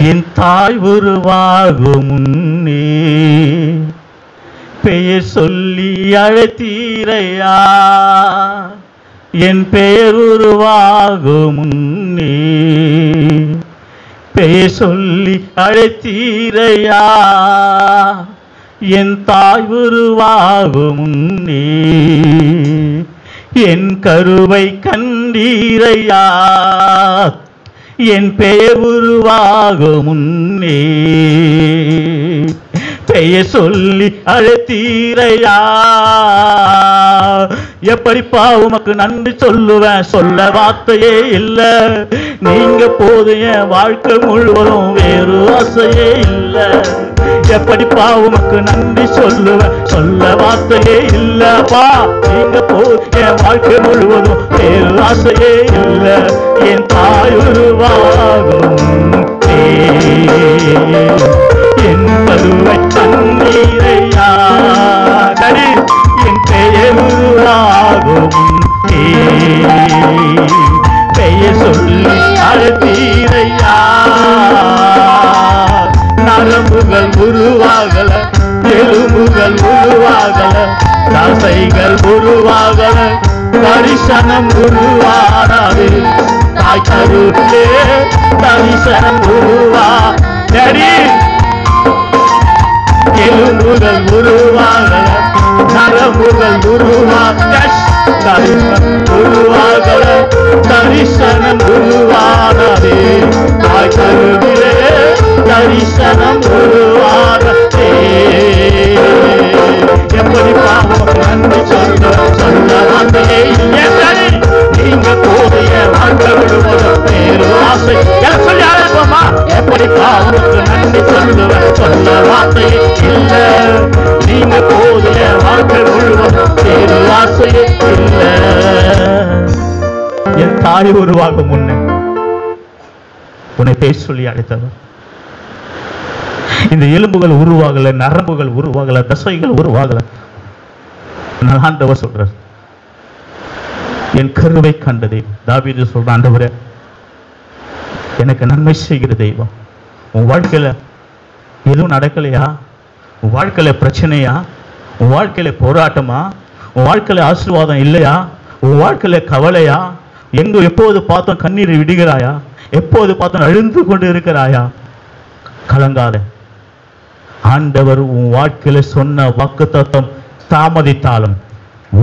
Speaker 1: என் தாய் உருவாகும் முன்னே பெயர் சொல்லி அழைத்தீரையா, என் பெயர் உருவாகும் முன்னே பெயர் சொல்லி அழைத்தீரையா, என் தாய் உருவாகும் முன்னே என் கருவை கண்டீரையா, என் பெயர் உருவாகும் முன்னே பெயர் சொல்லி அழைத்தீரையா. எப்படிப்பா உமக்கு நன்றி சொல்லுவேன், சொல்ல வார்த்தையே இல்லை, நீங்க போதும் என் வாழ்க்கை முழுவதும் வேறு ஆசையே இல்லை. எப்படிப்பா உமக்கு நன்றி சொல்லுவேன், சொல்ல வார்த்தையே இல்லப்பா, நீங்க போதும் என் வாழ்க்கை முழுவதும் வேறு ஆசையே இல்லை. என் தாய் உருவாகும் என் கருவை கண்ணீரையா, கடி என் பெயர் உருவாகும் பெயர் சொல்லி அழைத்தீரையா. நரம்புகள் உருவாகல, எலும்புகள் உருவாகல, தசைகள் உருவாகல, தரிசனம் உருவானது தாய் கருவிலே தரிசனம் உருவாடி. எலும்புகள் உருவாகல, நரம்புகள் உருவாகல, உருவாகல, தரிசனம் உருவானது தாய் கருவிலே தரிசனம் உருவானதே. எப்படி பாவம் நன்றி சொல்ல சொல்ல வார்த்தையே இல்லை, நீங்க போதைய வாழ்க்கை விடுவதும் வேறு ஆசை சொல்லி ஆரம்பமா. எப்படி பாவமுக்கு நன்றி சொல்லுவேன், சொல்ல வார்த்தையே இல்லை. தாய் உருவாகும் முன்னே உன்னை பேர் சொல்லி அழைத்தவர். இந்த எலும்புகள் உருவாகல, நரம்புகள் உருவாகல, தசைகள் உருவாகல. ஆண்டவர் சொல்றார், என் கருவை கண்ட தெய்வம். தாவீது சொல்ற, ஆண்டவரே எனக்கு நன்மை செய்கிற தெய்வம். உன் வாழ்க்கையில எதுவும் நடக்கலையா? உன் வாழ்க்கையில பிரச்சனையா? உன் வாழ்க்கையில போராட்டமா? உன் வாழ்க்கையில ஆசீர்வாதம் இல்லையா? உன் வாழ்க்கையில கவலையா? எப்போது பார்த்தோம் கண்ணீர் விடுகிறாயா? எப்போது பார்த்தோம் அழுந்து கொண்டு இருக்கிறாயா? கலங்காத. ஆண்டவர் உன் வாழ்க்கையில சொன்ன வாக்குத்தத்தம் தாமதித்தாலும்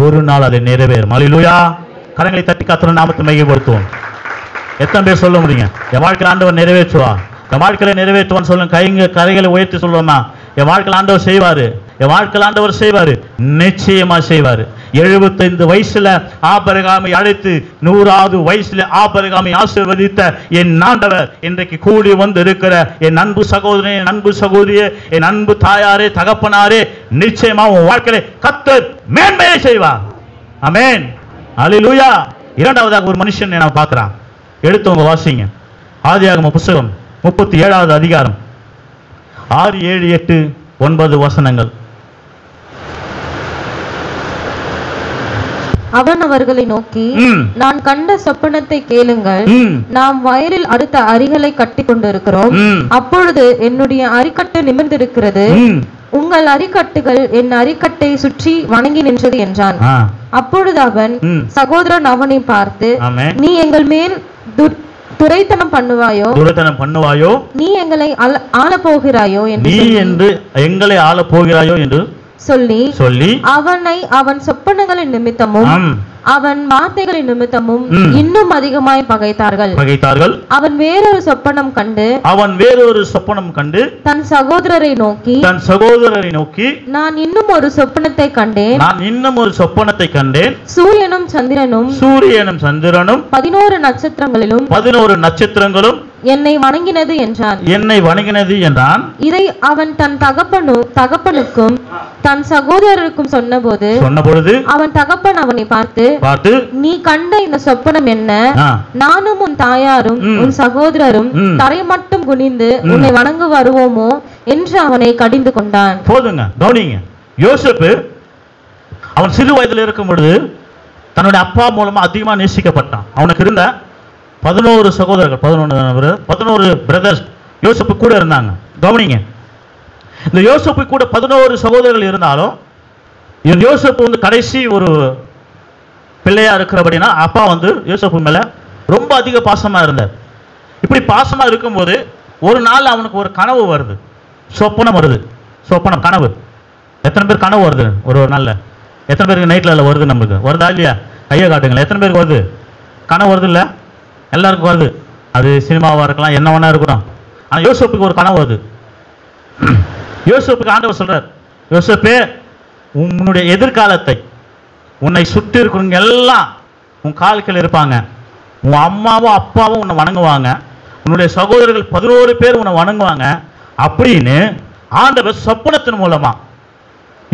Speaker 1: ஒரு நாள் அதை நிறைவேறும். அல்லேலூயா. கரங்களை தட்டி கர்த்தர் நாமத்தை மையப்படுத்துவோம். எத்தனை பேர் சொல்ல முடியுங்க என் வாழ்க்கையில் ஆண்டவர் நிறைவேற்றுவா, என் வாழ்க்கையில நிறைவேற்றுவான்னு சொல்லுங்க. கரைகளை உயர்த்தி சொல்லுவோமா? என் வாழ்க்கையில் ஆண்டவர் செய்வாரு, என் வாழ்க்கையில் ஆண்டவர் செய்வாரு, நிச்சயமா செய்வாரு. 75 வயசுல ஆபிரகாமை அழைத்து 100வது வயசுல ஆபிரகாமை ஆசீர்வதித்த என் ஆண்டவர் இன்றைக்கு கூடி வந்து இருக்கிற என் அன்பு சகோதரனே, என் அன்பு சகோதரியே, என் அன்பு தாயாரே, தகப்பனாரே, நிச்சயமா உன் வாழ்க்கையில கர்த்தர் மேன்மையை செய்வார். ஆமென். அல்லேலூயா. இரண்டாவதாக ஒரு மனுஷன் நான் பார்க்கிறேன். எடுத்தவங்க வாசிங்க. ஆதியாகம புத்தகம் 37வது அதிகாரம் 6, 7, 8, 9 வசனங்கள்.
Speaker 2: அவன் அவர்களை நோக்கி, நான் கண்ட சொப்பனத்தை கேளுங்கள். நாம் வயலில் அடுத்த அரிகளை கட்டி கொண்டிருக்கிறோம். அப்பொழுது என்னுடைய அரிக்கட்டு நிமிர்ந்திருக்கிறது, உங்கள் அரிக்கட்டுகள் என் அரிக்கட்டை சுற்றி வணங்கி நின்றது என்றான். அப்பொழுது அவன் சகோதரன் அவனை பார்த்து, நீ எங்கள் மேல் துரைத்தனம் பண்ணுவாயோ, நீ எங்களை ஆள போகிறாயோ என்று சொல்லி அவனை அவன் சொப்பனங்களின் நிமித்தமும் அவன் வார்த்தைகளின் நிமித்தமும் இன்னும் அதிகமாய் பகைத்தார்கள். அவன் வேறொரு சொப்பனம் கண்டு தன் சகோதரரை நோக்கி, நான் இன்னும் ஒரு சொப்பனத்தை கண்டேன். சூரியனும் சந்திரனும் 11 நட்சத்திரங்களிலும் என்னை வணங்கினது என்றான். இதை அவன் தன் தகப்பனுக்கும் தன் சகோதரருக்கும் சொன்னபொழுது அவன் தகப்பன் அவனை பார்த்து, நீ கண்ட இந்த சொப்பனம் என்ன? நானும் உன் தாயாரும் உன் சகோதரரும் தரை மட்டும் குனிந்து உன்னை வணங்க வருவோமோ என்று அவனை கடிந்து கொண்டான்.
Speaker 1: போதுங்க, கவனிங்க. யோசேப்பு அவன் சிறு வயதில் இருக்கும் பொழுது தன்னுடைய அப்பா மூலமா அதிகமா நேசிக்கப்பட்டான். அவனுக்கு இருந்த 11 சகோதரர்கள், 11 பிரதர்ஸ் யோசேப்பு கூட இருந்தாங்க. கவனிங்க, இந்த யோசேப்பு கூட 11 சகோதரர்கள் இருந்தாலும் யோசேப்பு கடைசி ஒரு பிள்ளையா இருக்கிறபடினா அப்பா யோசேப்பு மேல ரொம்ப அதிக பாசமா இருந்தார். இப்படி பாசமா இருக்கும்போது ஒரு நாள் அவனுக்கு ஒரு கனவு வருது, சொப்பனம் வருது. கனவு. எத்தனை பேர் கனவு வருது ஒரு நாள்ல? எத்தனை பேருக்கு நைட்ல வருது? நம்மளுக்கு வருதா இல்லையா? கையை காட்டுங்களேன். எத்தனை பேருக்கு வருது? கனவு வருது இல்ல? எல்லாருக்கும் வருது. அது சினிமாவா இருக்கலாம், என்ன வேணா இருக்கணும். ஆனா யோசேப்புக்கு ஒரு கனவு வருது. யோசேப்புக்கு ஆண்டவர் சொல்றார், யோசேப்பே, உன்னுடைய எதிர்காலத்தை, உன்னை சுற்றி இருக்கிறவங்க எல்லாம் உன் காலுக்கில் இருப்பாங்க. உன் அம்மாவும் அப்பாவும் உன்னை வணங்குவாங்க. உன்னுடைய சகோதரர்கள் 11 பேர் உன்னை வணங்குவாங்க அப்படின்னு ஆண்டவர் சொப்பனத்தின் மூலமா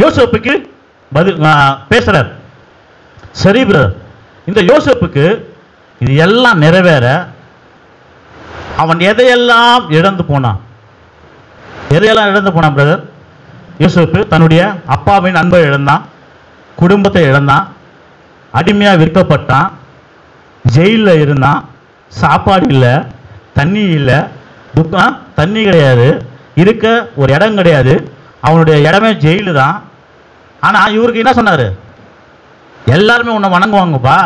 Speaker 1: யோசேப்புக்கு பேசுறார். சரி பிரதர், இந்த யோசேப்புக்கு இது எல்லாம் நிறைவேற அவன் எதையெல்லாம் இழந்து போனான் பிரதர்? யோசேப்பு தன்னுடைய அப்பாவின் அன்பை இழந்தான், குடும்பத்தை இழந்தான், அடிமையா விற்கப்பட்டான், ஜெயிலில் இருந்தான், சாப்பாடு இல்லை, தண்ணி இல்லை, தண்ணி கிடையாது, இருக்க ஒரு இடம் கிடையாது. அவனுடைய இடமே ஜெயிலு தான். ஆனா இவருக்கு என்ன சொன்னாரு? எல்லாருமே உன்னை வணங்குவாங்கப்பா,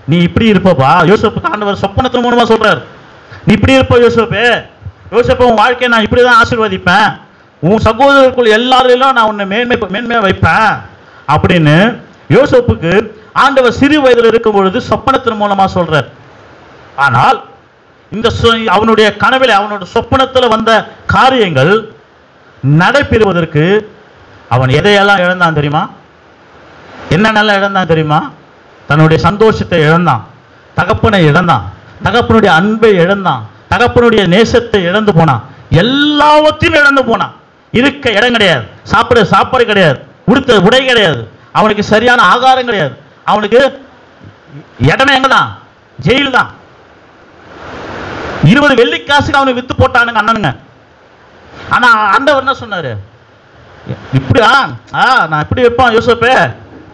Speaker 1: நீ இப்படி இருப்பப்பா. யோசேப்புக்கு ஆண்டவர் சொப்பனத்தின் மூலமா சொல்றாரு, நீ இப்படி இருப்ப யோசேப்பு, உன் வாழ்க்கையை நான் இப்படிதான் ஆசீர்வதிப்பேன், உன் சகோதரர்கள் எல்லாரிலும் நான் உன்னை மேன்மையா வைப்பேன் அப்படின்னு யோசேப்புக்கு ஆண்டவர் சிறு வயதில் இருக்கும் பொழுது சொப்பனத்தின் மூலமா சொல்றார். ஆனால் இந்த அவனுடைய கனவிலே, அவனுடைய சொப்பனத்தில் வந்த காரியங்கள் நடைபெறுவதற்கு அவன் எதையெல்லாம் இழந்தான் தெரியுமா? என்னென்னலாம் இழந்தான் தெரியுமா? தன்னுடைய சந்தோஷத்தை இழந்தான், தகப்பனை இழந்தான், தகப்பனுடைய அன்பை இழந்தான், தகப்பனுடைய நேசத்தை இழந்து போனான், எல்லாவற்றையும் இழந்து போனான். இருக்க இடம் கிடையாது, சாப்பாடு கிடையாது, உடுத்த உடை கிடையாது, அவனுக்கு சரியான ஆகாரம் கிடையாது. அவனுக்கு இடமே எங்கதான்? ஜெயில் தான். 20 வெள்ளிக்காசுக்கு அவனை வித்து போட்டானுங்க அண்ணனுங்க. ஆனா ஆண்டவர் என்ன சொன்னாரு? இப்படியா நான் இப்படி வைப்பேன் யோசேப்பே,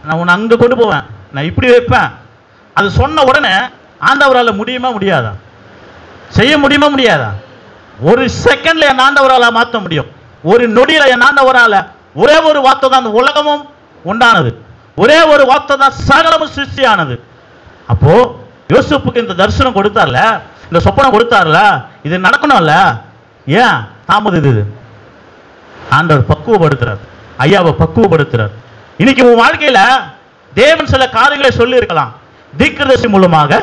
Speaker 1: நான் உன்னை அங்க கொண்டு போவேன், நான் இப்படி வைப்பேன். அது சொன்ன உடனே ஆண்டவரால் முடியுமா முடியாதா? செய்ய முடியுமா முடியாதா? ஒரு செகண்ட்ல என் ஆண்டவரால் மாற்ற முடியும். ஒரு நொடியில என் ஆண்டவரால் ஒரே ஒரு வார்த்தை தான் அந்த உலகமும் உண்டானது. ஒரே ஒரு வார்த்தை தான் சகலமும் சிருஷ்டியானது. அப்போ யோசேப்புக்கு இந்த தரிசனம் கொடுத்தார்ல, இந்த சொப்பனம் கொடுத்தார்ல, இது நடக்கணும்ல. ஏன் தாமதிது? ஆண்டவர் பக்குவப்படுத்துறார், ஐயாவை பக்குவப்படுத்துறார். இன்னைக்கு உன் வாழ்க்கையில தேவன் சில காரியங்களை சொல்லி இருக்கலாம். தீர்க்கதரிசி மூலமாக,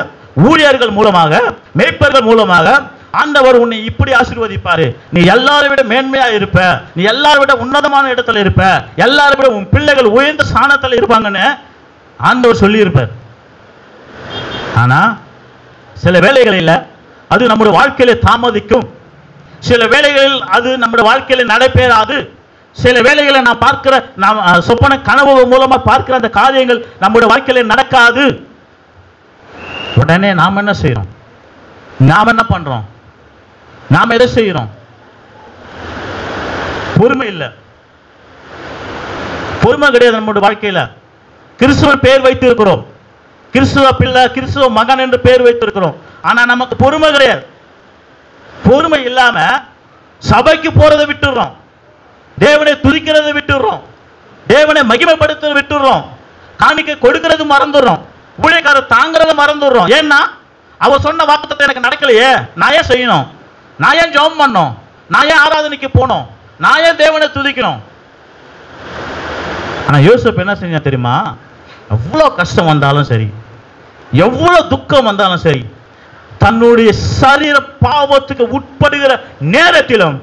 Speaker 1: ஊழியர்கள் மூலமாக, மேய்ப்பர்கள் மூலமாக ஆண்டவர் உன்னை இப்படி ஆசீர்வதிப்பாரு, நீ எல்லாரை விட மேன்மையா இருப்ப, நீ எல்லாரை விட உன்னதமான இடத்துல இருப்ப, எல்லாரை விட உன் பிள்ளைகள் உயர்ந்த ஸ்தானத்தில் இருப்பாங்கன்னு ஆண்டவர் சொல்லி இருப்பார். ஆனா சில வேளைகளில் அது நம்முடைய வாழ்க்கையில தாமதிக்கும். சில வேளைகளில் அது நம்முடைய வாழ்க்கையில நடைபெறாது. சில வேளைகளில் நான் பார்க்கிற நாம் சொப்பன கனவு மூலமா பார்க்கிற அந்த காரியங்கள் நம்முடைய வாழ்க்கையில நடக்காது. உடனே நாம் என்ன செய்யறோம்? நாம் என்ன பண்றோம்? நாம் எதை செய்யறோம்? பொறுமை இல்லை, பொறுமை கிடையாது நம்முடைய வாழ்க்கையில. கிறிஸ்துவ பேர் வைத்து இருக்கிறோம், கிறிஸ்துவ பிள்ளை, கிறிஸ்துவ மகன் என்று பேர் வைத்திருக்கிறோம். ஆனா நமக்கு பொறுமை கிடையாது. பொறுமை இல்லாம சபைக்கு போறதை விட்டுடுறோம், தேவனை துதிக்கிறதை விட்டுடுறோம், தேவனை மகிமைப்படுத்துறதை விட்டுடுறோம், காணிக்கை கொடுக்கிறது மறந்துடுறோம், ஊழியக்காரர் தாங்கிறத மறந்துடுறோம். ஏன்னா அவர் சொன்ன வாக்குத்தத்தம் எனக்கு நடக்கலையே, நான் ஏன் செய்யணும்? நான் ஏன் ஜெபம் பண்ணணும்? நான் ஏன் ஆராதனைக்கு போகணும்? நான் ஏன் தேவனை துதிக்கணும்? ஆனா யோசேப்பு என்ன செஞ்சா தெரியுமா? எவ்வளவு கஷ்டம் வந்தாலும் சரி, எவ்வளவு துக்கம் வந்தாலும் சரி, தன்னுடைய சரீர பாவத்துக்கு உட்படுகிற நேரத்திலும்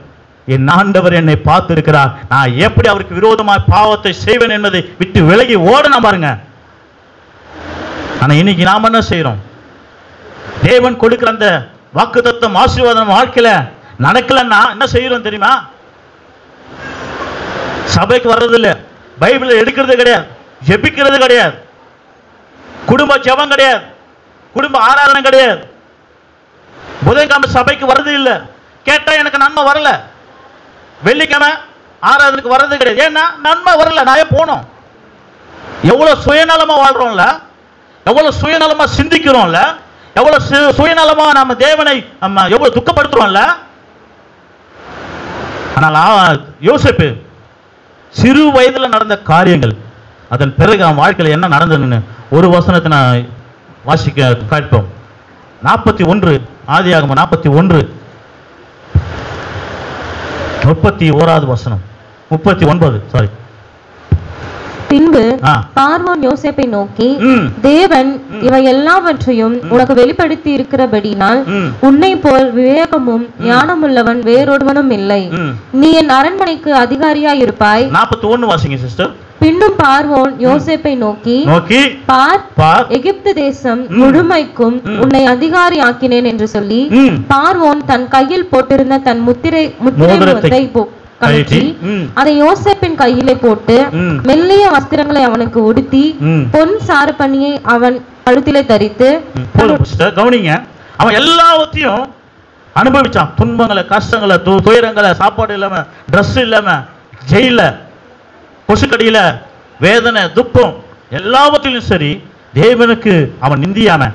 Speaker 1: என் ஆண்டவர் என்னை பார்த்திருக்கிறார், நான் எப்படி அவருக்கு விரோதமாக பாவத்தை செய்வேன் என்பதை விட்டு விலகி ஓடணும் பாருங்க. ஆனா இன்னைக்கு நாம என்ன செய்யறோம்? தேவன் கொடுக்கிற அந்த வாக்குத்தத்தம் ஆசீர்வாதம் வாழ்க்கையில நடக்கலன்னா என்ன செய்யறோம் தெரியுமா? சபைக்கு வர்றது இல்லை, பைபிளை எடுக்கிறது கிடையாது, ஜெபிக்கிறது கிடையாது, குடும்ப ஜெபம் கிடையாது, குடும்ப ஆராதனை கிடையாது, புதன்கிழமை சபைக்கு வர்றது இல்லை, கேட்டா எனக்கு நன்மை வரல, வெள்ளிக்கிழமை ஆராதனைக்கு வர்றது கிடையாது, ஏன்னா நன்மை வரல, நான் ஏன் போனோம்? எவ்வளவு சுயநலமா வாழ்றோம்ல, எவ்வளவு சுயநலமா சிந்திக்கிறோம்ல, எவ்வளவு சுயநலமா நம்ம தேவனை நம்ம எவ்வளவு துக்கப்படுத்துறோம்ல. ஆனால் யோசேப்பு சிறு வயதில் நடந்த காரியங்கள், அதன் பிறகு அவன் வாழ்க்கையில் என்ன நடந்ததுன்னு ஒரு வசனத்தை நான் வாசிக்க கேட்போம். 41 ஆதியாகமம் 41 31வது வசனம், 39 சாரி.
Speaker 2: பின்பு பார்வோன் யோசேப்பை நோக்கி, தேவன் இவை எல்லாவற்றையும் உனக்கு வெளிப்படுத்தி இருக்கிறபடினால் உன்னை போல் விவேகமும் ஞானமுள்ளவன் வேறொருவனும் இல்லை, நீ என் அரண்மனைக்கு அதிகாரியாய் இருப்பாய்.
Speaker 1: 41 வாசிங்க சிஸ்டர்.
Speaker 2: பின்னும் பார்வோன் யோசேப்பை நோக்கி, பார், எகிப்து தேசம் முழுமைக்கும் உன்னை அதிகாரி ஆக்கினேன் என்று சொல்லி பார்வோன் தன் கையில் போட்டிருந்த தன் முத்திரை முத்திரை கழற்றி அதை யோசேப்பின் கையிலே போட்டு மெல்லிய வஸ்திரங்களை அவனுக்கு உடுத்தி பொன் சாரப்பணியை அவன் கழுத்திலே தரித்து.
Speaker 1: கவனிங்க, அவன் எல்லாவற்றையும் அனுபவிச்சான். துன்பங்களை, கஷ்டங்களை, துயரங்களை, சாப்பாடு இல்லாம, ட்ரெஸ் இல்லாம, ஜெயில, கொசுக்கடியில, வேதனை, துக்கம், எல்லாவற்றிலும் சரி தேவனுக்கு அவன் நிந்தியாம,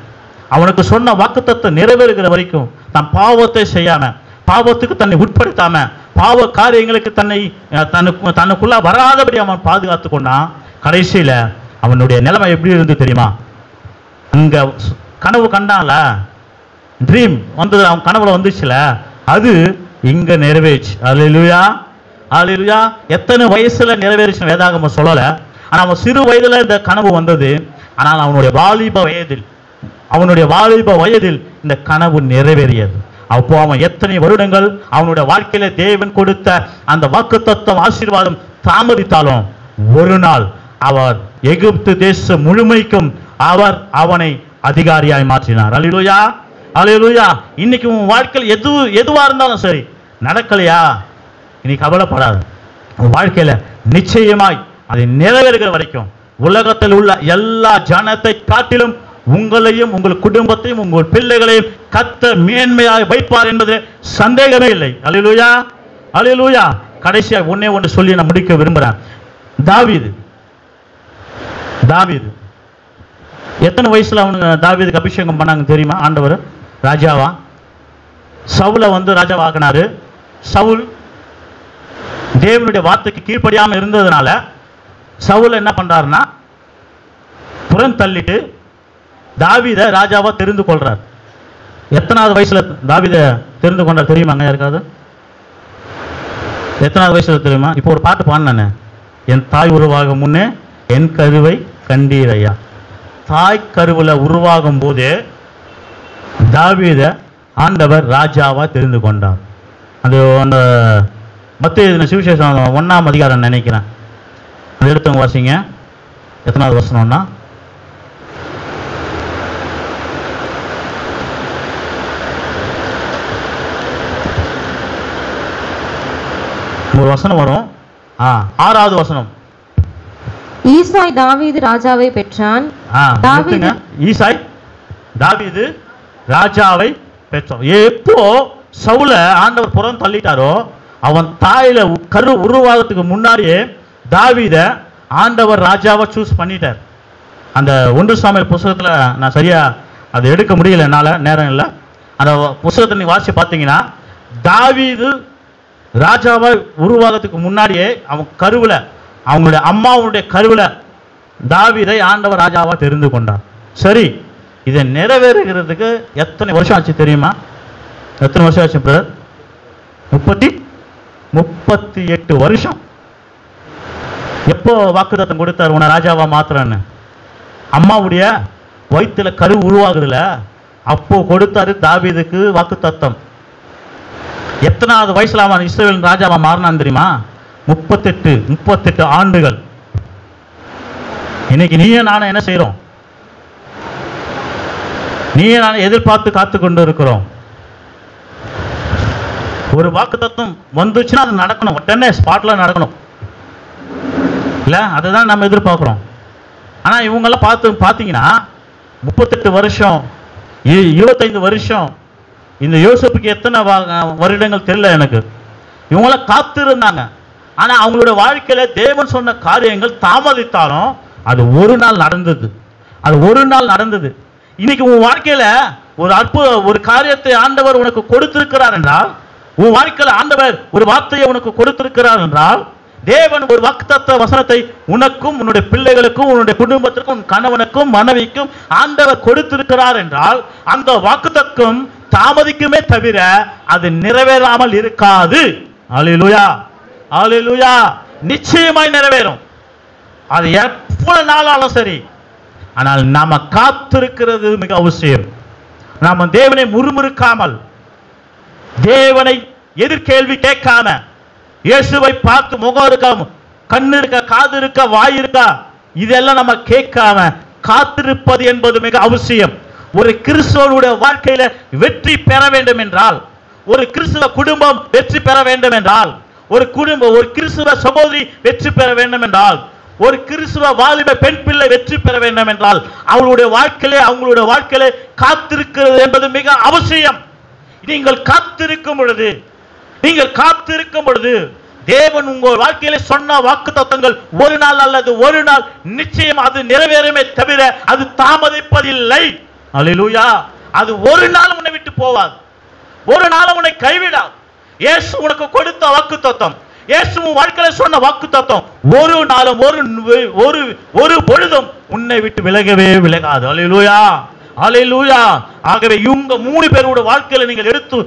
Speaker 1: அவனுக்கு சொன்ன வாக்குத்தத்தம் நிறைவேறுகிற வரைக்கும் தான் பாவத்தை செய்யாம, பாவத்துக்கு தன்னை உட்படுத்தாம, பாவ காரியங்களுக்கு தன்னுக்குள்ள வராதபடி அவன் பாதுகாத்து கொண்டான். கடைசியில அவனுடைய நிலைமை எப்படி இருந்து தெரியுமா? அங்க கனவு கண்டான்ல, ட்ரீம் வந்தது, அவன் கனவுல வந்துச்சுல, அது இங்க நிறைவேறுச்சு. அல்லேலூயா, அல்லேலூயா. எத்தனை வயசுல நிறைவேறுச்சு வேதாகமம் சொல்லல. ஆனா அவன் சிறு வயதுல இந்த கனவு வந்தது. ஆனால் அவனுடைய வாலிப வயதில் இந்த கனவு நிறைவேறியது. அப்போ அவன் எத்தனை வருடங்கள் அவனுடைய வாழ்க்கையில தேவன் கொடுத்த அந்த வாக்குத்தத்தம் ஆசீர்வாதம் தாமதித்தாலும் ஒரு நாள் அவர் எகிப்து தேசம் முழுமைக்கும் அவனை அதிகாரியாய் மாற்றினார். அல்லேலூயா, அல்லேலூயா. இன்னைக்கு உன் வாழ்க்கையில் எதுவா இருந்தாலும் சரி, நடக்கலையா, இன்னைக்கு கவலைப்படாது. உன் வாழ்க்கையில நிச்சயமாய் அதை நிறைவேறுகிற வரைக்கும் உலகத்தில் உள்ள எல்லா ஜனத்தை காட்டிலும் உங்களையும் உங்கள் குடும்பத்தையும் உங்கள் பிள்ளைகளையும் கர்த்தர் மேன்மையாக வைப்பார் என்பது சந்தேகமே இல்லை. அல்லேலூயா, அல்லேலூயா. கடைசியாக ஒண்ணே ஒன்று சொல்லி நான் முடிக்க விரும்புகிறேன். தாவீது எத்தனை வயசுல அவனுக்கு தாவீதுக்கு அபிஷேகம் பண்ணாங்க தெரியுமா? ஆண்டவர் ராஜாவா சவுலை ராஜாவா ஆக்கினாரு. சவுல் தேவனுடைய வார்த்தைக்கு கீழ்ப்படியாமல் இருந்ததுனால சவுல் என்ன பண்றாருன்னா புறம் தள்ளிட்டு தாவீதை ராஜாவா தெரிந்து கொள்றார். எத்தனாவது வயசுல தாவீதை தெரிந்து கொண்டார் தெரியுமாங்க யாருக்காவது? எத்தனாவது வயசுல தெரியுமா? இப்போ ஒரு பாட்டு பாடினேன், என் தாய் உருவாக முன்னே என் கருவை கண்டீரையா. தாய் கருவுல உருவாகும் போதே தாவீதை ஆண்டவர் ராஜாவா தெரிந்து கொண்டார். அது அந்த மத்தேயு சுவிசேஷம் 1ஆம் அதிகாரம் நினைக்கிறேன். அது எடுத்தவங்க வாசிங்க. எத்தனாவது வசனம்னா ஒரு வசனம் வரும். 6வது வசனம்.
Speaker 2: ஈசாய் தாவீது ராஜாவை பெற்றான்.
Speaker 1: ஈசாய் தாவீது ராஜாவை பெற்றான். எப்போ சவுல ஆண்டவர் புறம் தள்ளிட்டாரோ அவன் தாயில கரு உருவாகத்துக்கு முன்னாடியே தாவீத ஆண்டவர் ராஜாவை சூஸ் பண்ணிட்டார். அந்த 1 சாமுவேல் புத்தகத்துல நான் சரியா அதை எடுக்க முடியல, என்னால நேரம் இல்லை. அந்த புத்தகத்தை நீங்க வாசிச்சு பார்த்தீங்கன்னா தாவீது ராஜாவை உருவாகத்துக்கு முன்னாடியே அவன் கருவுல அவங்களுடைய அம்மாவுடைய கருவுல தாவீதை ஆண்டவர் ராஜாவா தெரிந்து கொண்டார். சரி, இதை நிறைவேறுகிறதுக்கு எத்தனை வருஷம் ஆச்சு தெரியுமா? எத்தனை வருஷம் ஆச்சு பிரதர்? 38 வருஷம். எப்போ வாக்குத்தத்தம் கொடுத்தார் உன்னை ராஜாவா மாத்திரன்னு? அம்மாவுடைய வயிற்றுல கரு உருவாகுதுல அப்போ கொடுத்தாரு தாவீதுக்கு வாக்குத்தத்தம். எத்தனாவது வயசுல அவன் இஸ்ரவேல் ராஜாவா மாறினான் தெரியுமா? 38 ஆண்டுகள். இன்னைக்கு நீயே நானும் என்ன செய்யறோம்? நீயே நானும் எதிர்பார்த்து காத்து கொண்டு இருக்கிறோம். ஒரு வாக்குத்தத்தம் வந்துச்சுன்னா அது நடக்கணும், உடனே ஸ்பாட்ல நடக்கணும் இல்ல? அதுதான் நம்ம எதிர்பார்க்கிறோம். ஆனா இவங்கெல்லாம் பார்த்தீங்கன்னா 38 வருஷம் 25 வருஷம். இந்த யோசேப்புக்கு எத்தனை வருடங்கள் தெரியல எனக்கு. இவங்களாம் காத்து இருந்தாங்க. ஆனா அவங்களோட வாழ்க்கையில தேவன் சொன்ன காரியங்கள் தாமதித்தாலும் அது ஒரு நாள் நடந்தது. அது ஒரு நாள் நடந்தது. இன்னைக்கு உன் வாழ்க்கையில ஒரு காரியத்தை ஆண்டவர் உனக்கு கொடுத்திருக்கிறார் என்றால், உன் வாழ்க்கையில ஆண்டவர் ஒரு வார்த்தையை உனக்கு கொடுத்திருக்கிறார் என்றால், தேவன் ஒரு வாக்குத்தத்த வசனத்தை உனக்கும் உன்னுடைய பிள்ளைகளுக்கும் உன்னுடைய குடும்பத்திற்கும் உன் கணவனுக்கும் மனைவிக்கும் ஆண்டவர் கொடுத்திருக்கிறார் என்றால் அந்த வாக்குத்தத்தம் தாமதிக்குமே தவிர அது நிறைவேறாமல் இருக்காது. அல்லேலூயா, அல்லேலூயா. நிச்சயமாய் நிறைவேறும். அது எவ்வளவு நாளாலும் சரி. ஆனால் நாம காத்திருக்கிறது மிக அவசியம். நாம தேவனை முறுமுறுக்காமல், தேவனை எதிர்கேள்வி கேட்காம, இயேசுவை பார்த்து முகம் இருக்கா, கண்ணு இருக்கா, காது இருக்கா, வாய் இருக்கா, இதெல்லாம் நம்ம கேட்காம காத்திருப்பது என்பது மிக அவசியம். ஒரு கிறிஸ்தவனுடைய வாழ்க்கையில வெற்றி பெற வேண்டும் என்றால், ஒரு கிறிஸ்தவ குடும்பம் வெற்றி பெற வேண்டும் என்றால், ஒரு கிறிஸ்தவ சகோதரி வெற்றி பெற வேண்டும் என்றால், ஒரு கிறிஸ்தவ வாலிப பெண் பிள்ளை வெற்றி பெற வேண்டும் என்றால் அவங்களுடைய வாழ்க்கையிலே காத்திருக்கிறது என்பது மிக அவசியம். நீங்கள் காத்திருக்கும் பொழுது தேவன் உங்கள் வாழ்க்கையில சொன்ன வாக்குத்தத்தங்கள் ஒரு நாள் அல்லது ஒரு நாள் நிச்சயம் அது நிறைவேறுமே தவிர அது தாமதிப்பதில்லை. அல்லேலூயா. அது ஒரு நாள் உன்னை விட்டு போவாது, ஒரு நாள் உன்னை கைவிடாது. இயேசு உனக்கு கொடுத்த வாக்குத்தத்தம், இயேசு உன் வாழ்க்கையில சொன்ன வாக்குத்தத்தம் ஒரு நாளும் ஒரு பொழுதும் உன்னை விட்டு விலகவே விலகாது. அல்லேலூயா, அல்லேலூயா. ஆகவே இவங்க 3 பேரோட வாழ்க்கையில நீங்கள் எடுத்து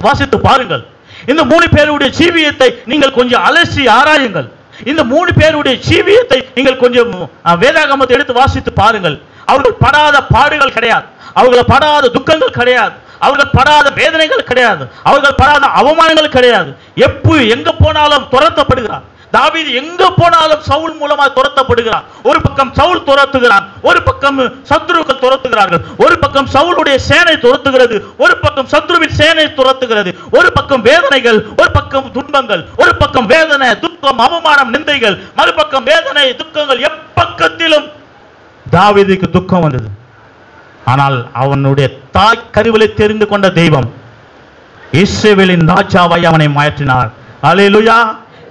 Speaker 1: வாசித்து பாருங்கள். இந்த 3 பேருடைய ஜீவியத்தை நீங்கள் கொஞ்சம் அலசி ஆராயுங்கள். இந்த 3 பேருடைய ஜீவியத்தை நீங்கள் கொஞ்சம் வேதாகமத்தை எடுத்து வாசித்து பாருங்கள். அவர்கள் படாத பாடுகள் கிடையாது, அவர்கள் படாத துக்கங்கள் கிடையாது, அவர்கள் படாத வேதனைகள் கிடையாது, அவர்கள் படாத அவமானங்கள் கிடையாது. எங்க போனாலும் துரத்தப்படுகிறார். தாவீது எங்க போனாலும் சவுல் மூலமா துரத்தப்படுகிறார். ஒரு பக்கம் சவுல் துரத்துகிறான், ஒரு பக்கம் சத்துருக்கள் துரத்துகிறார்கள், ஒரு பக்கம் சவுலுடைய சேனை துரத்துகிறது, ஒரு பக்கம் சத்துருவின் சேனை துரத்துகிறது. ஒரு பக்கம் வேதனைகள், ஒரு பக்கம் துன்பங்கள், ஒரு பக்கம் வேதனை, துக்கம், அவமானம், நிந்தைகள், மறுபக்கம் வேதனை, துக்கங்கள். எப்பக்கத்திலும் தாவீதுக்கு துக்கம் வந்தது. ஆனால் அவனுடைய தாய் கருவிலை தெரிந்து கொண்ட தெய்வம் இஸ்ரவேலின் ராஜாவாய் அவனை மாற்றினார். அல்லேலூயா.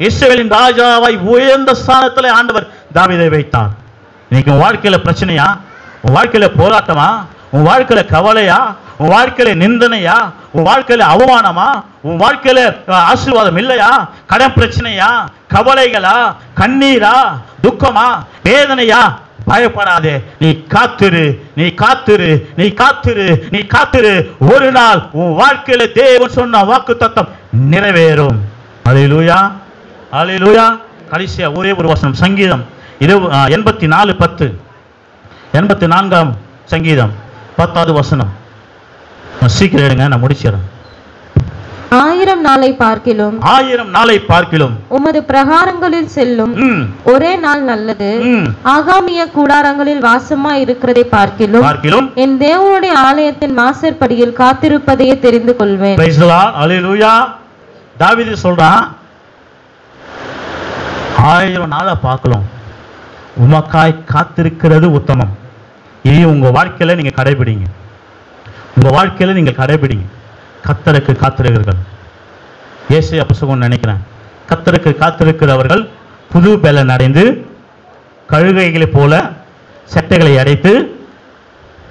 Speaker 1: இஸ்ரவேலின் ராஜாவாய் உயர்ந்த ஸ்தானத்திலே ஆண்டவர் தாவீதை வைத்தார். இன்னைக்கு உன் வாழ்க்கையில பிரச்சனையா? உன் வாழ்க்கையில போராட்டமா? உன் வாழ்க்கையில கவலையா? உன் வாழ்க்கையில நிந்தனையா? உன் வாழ்க்கையில அவமானமா? உன் வாழ்க்கையில ஆசீர்வாதம் இல்லையா? கடன் பிரச்சனையா? கவலைகளா? கண்ணீரா? துக்கமா? வேதனையா? பயப்படாதே. நீ காத்திரு, நீ காத்திரு, நீ காத்திரு, நீ காத்திரு. ஒரு நாள் உன் வாழ்க்கையில தேவன் சொன்ன வாக்குத்தத்தம் நிறைவேறும். அல்லேலூயா, அல்லேலூயா. கடைசியா ஒரே ஒரு வசனம், சங்கீதம் 84:10. 84ஆம் சங்கீதம் 10வது வசனம். சீக்கிரம் எடுங்க, நான் முடிச்சிடறேன்.
Speaker 2: 1000 நாளை பார்க்கிலும்
Speaker 1: 1000 நாளை பார்க்கிலும்
Speaker 2: உமது பிரகாரங்களில் செல்லும் ஒரே நாள் நல்லது. ஆகாமிய கூடாரங்களில் வாசமாய் இருக்கிறதை பார்க்கிலும் என் தேவனுடைய ஆலயத்தின் வாசற்படியில் காத்திருப்பதையே தெரிந்து கொள்வேன்.
Speaker 1: Praise the lord. அல்லேலூயா. தாவீது சொல்றான், 1000 நாளை பார்க்கலாம், உமக்காய் காத்திருக்கிறது உத்தமம். இனி உங்க வாழ்க்கையில நீங்க கடைபிடிங்க, உங்க வாழ்க்கையில நீங்க கடைபிடிங்க. கர்த்தருக்கு காத்திருக்கிறவர்கள், ஏசாயா புத்தகம் நினைக்கிறேன், கர்த்தருக்கு காத்திருக்கிறவர்கள் புது பலன் அடைந்து கழுகைகளை போல சட்டைகளை அடைத்து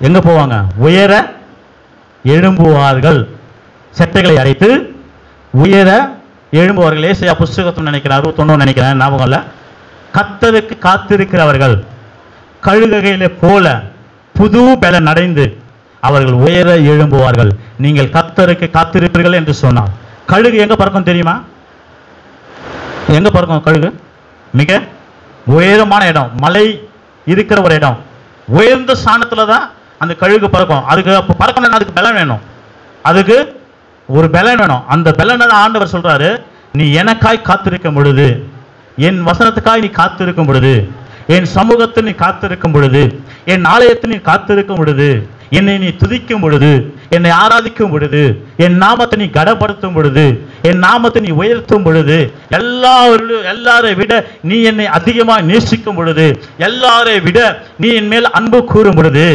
Speaker 1: எங்க போவாங்க? உயர எழும்புவார்கள். சட்டைகளை அடைத்து உயர எழும்புவார்கள். ஏசாயா புத்தகத்தை நினைக்கிறேன் 61 நினைக்கிறேன், ஞாபகம் இல்லை. கர்த்தருக்கு காத்திருக்கிறவர்கள் கழுகைகளை போல புது பலன் அடைந்து அவர்கள் உயர எழும்புவார்கள். நீங்கள் கர்த்தருக்கு காத்திருப்பீர்கள் என்று சொன்னார். கழுகு எங்க பறக்கும் தெரியுமா? எங்க பறக்கும் கழுகு? மிக உயரமான இடம், மலை இருக்கிற ஒரு இடம், உயர்ந்த ஸ்தானத்துல தான் அந்த கழுகு பறக்கும். அதுக்கு பறக்கணும்னா அதுக்கு பலன் வேணும், அதுக்கு ஒரு பலன் வேணும். அந்த பலனை தான் ஆண்டவர் சொல்றாரு, நீ எனக்காய் காத்திருக்கும் பொழுது, என் வசனத்துக்காய் நீ காத்திருக்கும் பொழுது, என் சமூகத்தில் நீ காத்திருக்கும் பொழுது, என் ஆலயத்தில் நீ காத்திருக்கும் பொழுது, என்னை நீ துதிக்கும் பொழுது, என்னை ஆராதிக்கும் பொழுது, என் நாமத்தை நீ கனப்படுத்தும் பொழுது, என் நாமத்தை நீ உயர்த்தும் பொழுது, எல்லாரை விட நீ என்னை அதிகமாக நேசிக்கும் பொழுது, எல்லாரை விட நீ என் மேல் அன்பு கூறும் பொழுது,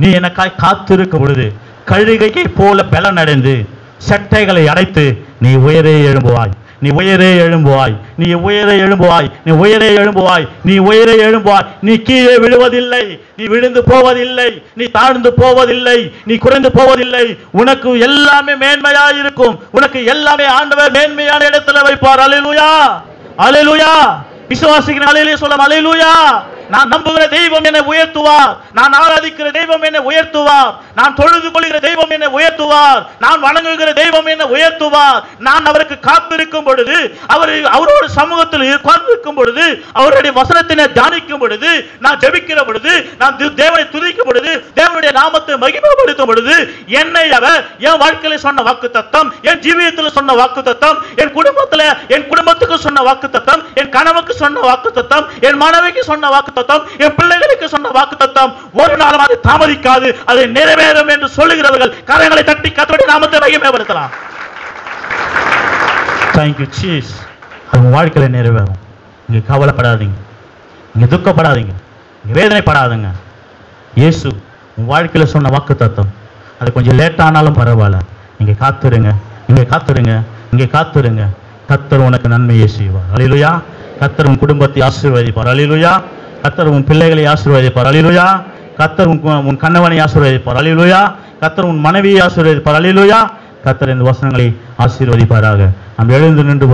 Speaker 1: நீ எனக்காய் காத்திருக்கும் பொழுது, கழுகையை போல பலன் அடைந்து சட்டைகளை அடைத்து நீ உயரே எழும்புவாய், நீ உயரே எழும்புவாய், நீ உயரே எழும்புவாய், நீ உயரே எழும்புவாய், நீ உயரே எழும்புவாய். நீ கீழே விழுவதில்லை, நீ விழுந்து போவதில்லை, நீ தாழ்ந்து போவதில்லை, நீ குறைந்து போவதில்லை. உனக்கு எல்லாமே மேன்மையா இருக்கும், உனக்கு எல்லாமே ஆண்டவர் மேன்மையான இடத்துல வைப்பார். அல்லேலூயா, அல்லேலூயா. விசுவாசிக்கிற அல்லேலூயா சொல்ல. அல்லேலூயா. நான் நம்புகிற தெய்வம் என்னை உயர்த்துவார், நான் ஆராதிக்கிற தெய்வம் என்னை உயர்த்துவார், நான் தொழுது கொள்கிற தெய்வம் என்னை உயர்த்துவார், நான் வணங்குகிற தெய்வம் என்னை உயர்த்துவார். நான் அவருக்கு காத்திருக்கும் பொழுது, அவரோட சமூகத்தில் உட்கார்ந்திருக்கும் பொழுது, அவருடைய வசனத்தினை தியானிக்கும் பொழுது, நான் ஜெபிக்கிற பொழுது, நான் தேவனை துதிக்கும் பொழுது, தேவனுடைய நாமத்தை மகிமைப்படுத்தும் பொழுது, என்னை அவர் என் வாழ்க்கையில சொன்ன வாக்குத்தத்தம், என் ஜீவியத்தில் சொன்ன வாக்குத்தத்தம், என் குடும்பத்துக்கு சொன்ன வாக்குத்தத்தம், என் கணவனுக்கு சொன்ன வாக்குத்தத்தம், என் மனைவிக்கு சொன்ன வாக்கு, என் பிள்ளைகளுக்கு சொன்ன வாக்குத்தத்தம் ஒரு நாளும் அது தாமதிக்காது, அது நிறைவேறும் என்று சொல்லுகிறவர்கள் கரங்களை தட்டி கர்த்தருடைய நாமத்தை மகிமைப்படுத்தலாம். Thank you Jesus. அது வாழ்க்கையில நிறைவேறும். நீங்க கவலைப்படாதீங்க, நீங்க துக்கப்படாதீங்க, நீங்க வேதனைப்படாதீங்க. இயேசு உங்க வாழ்க்கையில சொன்ன வாக்குத்தத்தம் அது கொஞ்சம் லேட் ஆனாலும் பரவாயில்ல, நீங்க காத்துருங்க, நீங்க காத்துருங்க, நீங்க காத்துருங்க. கர்த்தர் உனக்கு நன்மையை செய்வார். அல்லேலூயா. கர்த்தர் உன் குடும்பத்தை ஆசீர்வதிப்பார். அல்லேலூயா. கர்த்தர் உன் பிள்ளைகளை ஆசீர்வதிப்பார். அல்லேலூயா. கர்த்தர் உன் கணவனை ஆசீர்வதிப்பார். அல்லேலூயா. கர்த்தர் உன் மனைவியை ஆசீர்வதிப்பார். அல்லேலூயா. கர்த்தர் இந்த வசனங்களை ஆசீர்வதிப்பாராக. நாம் எழுந்து நின்று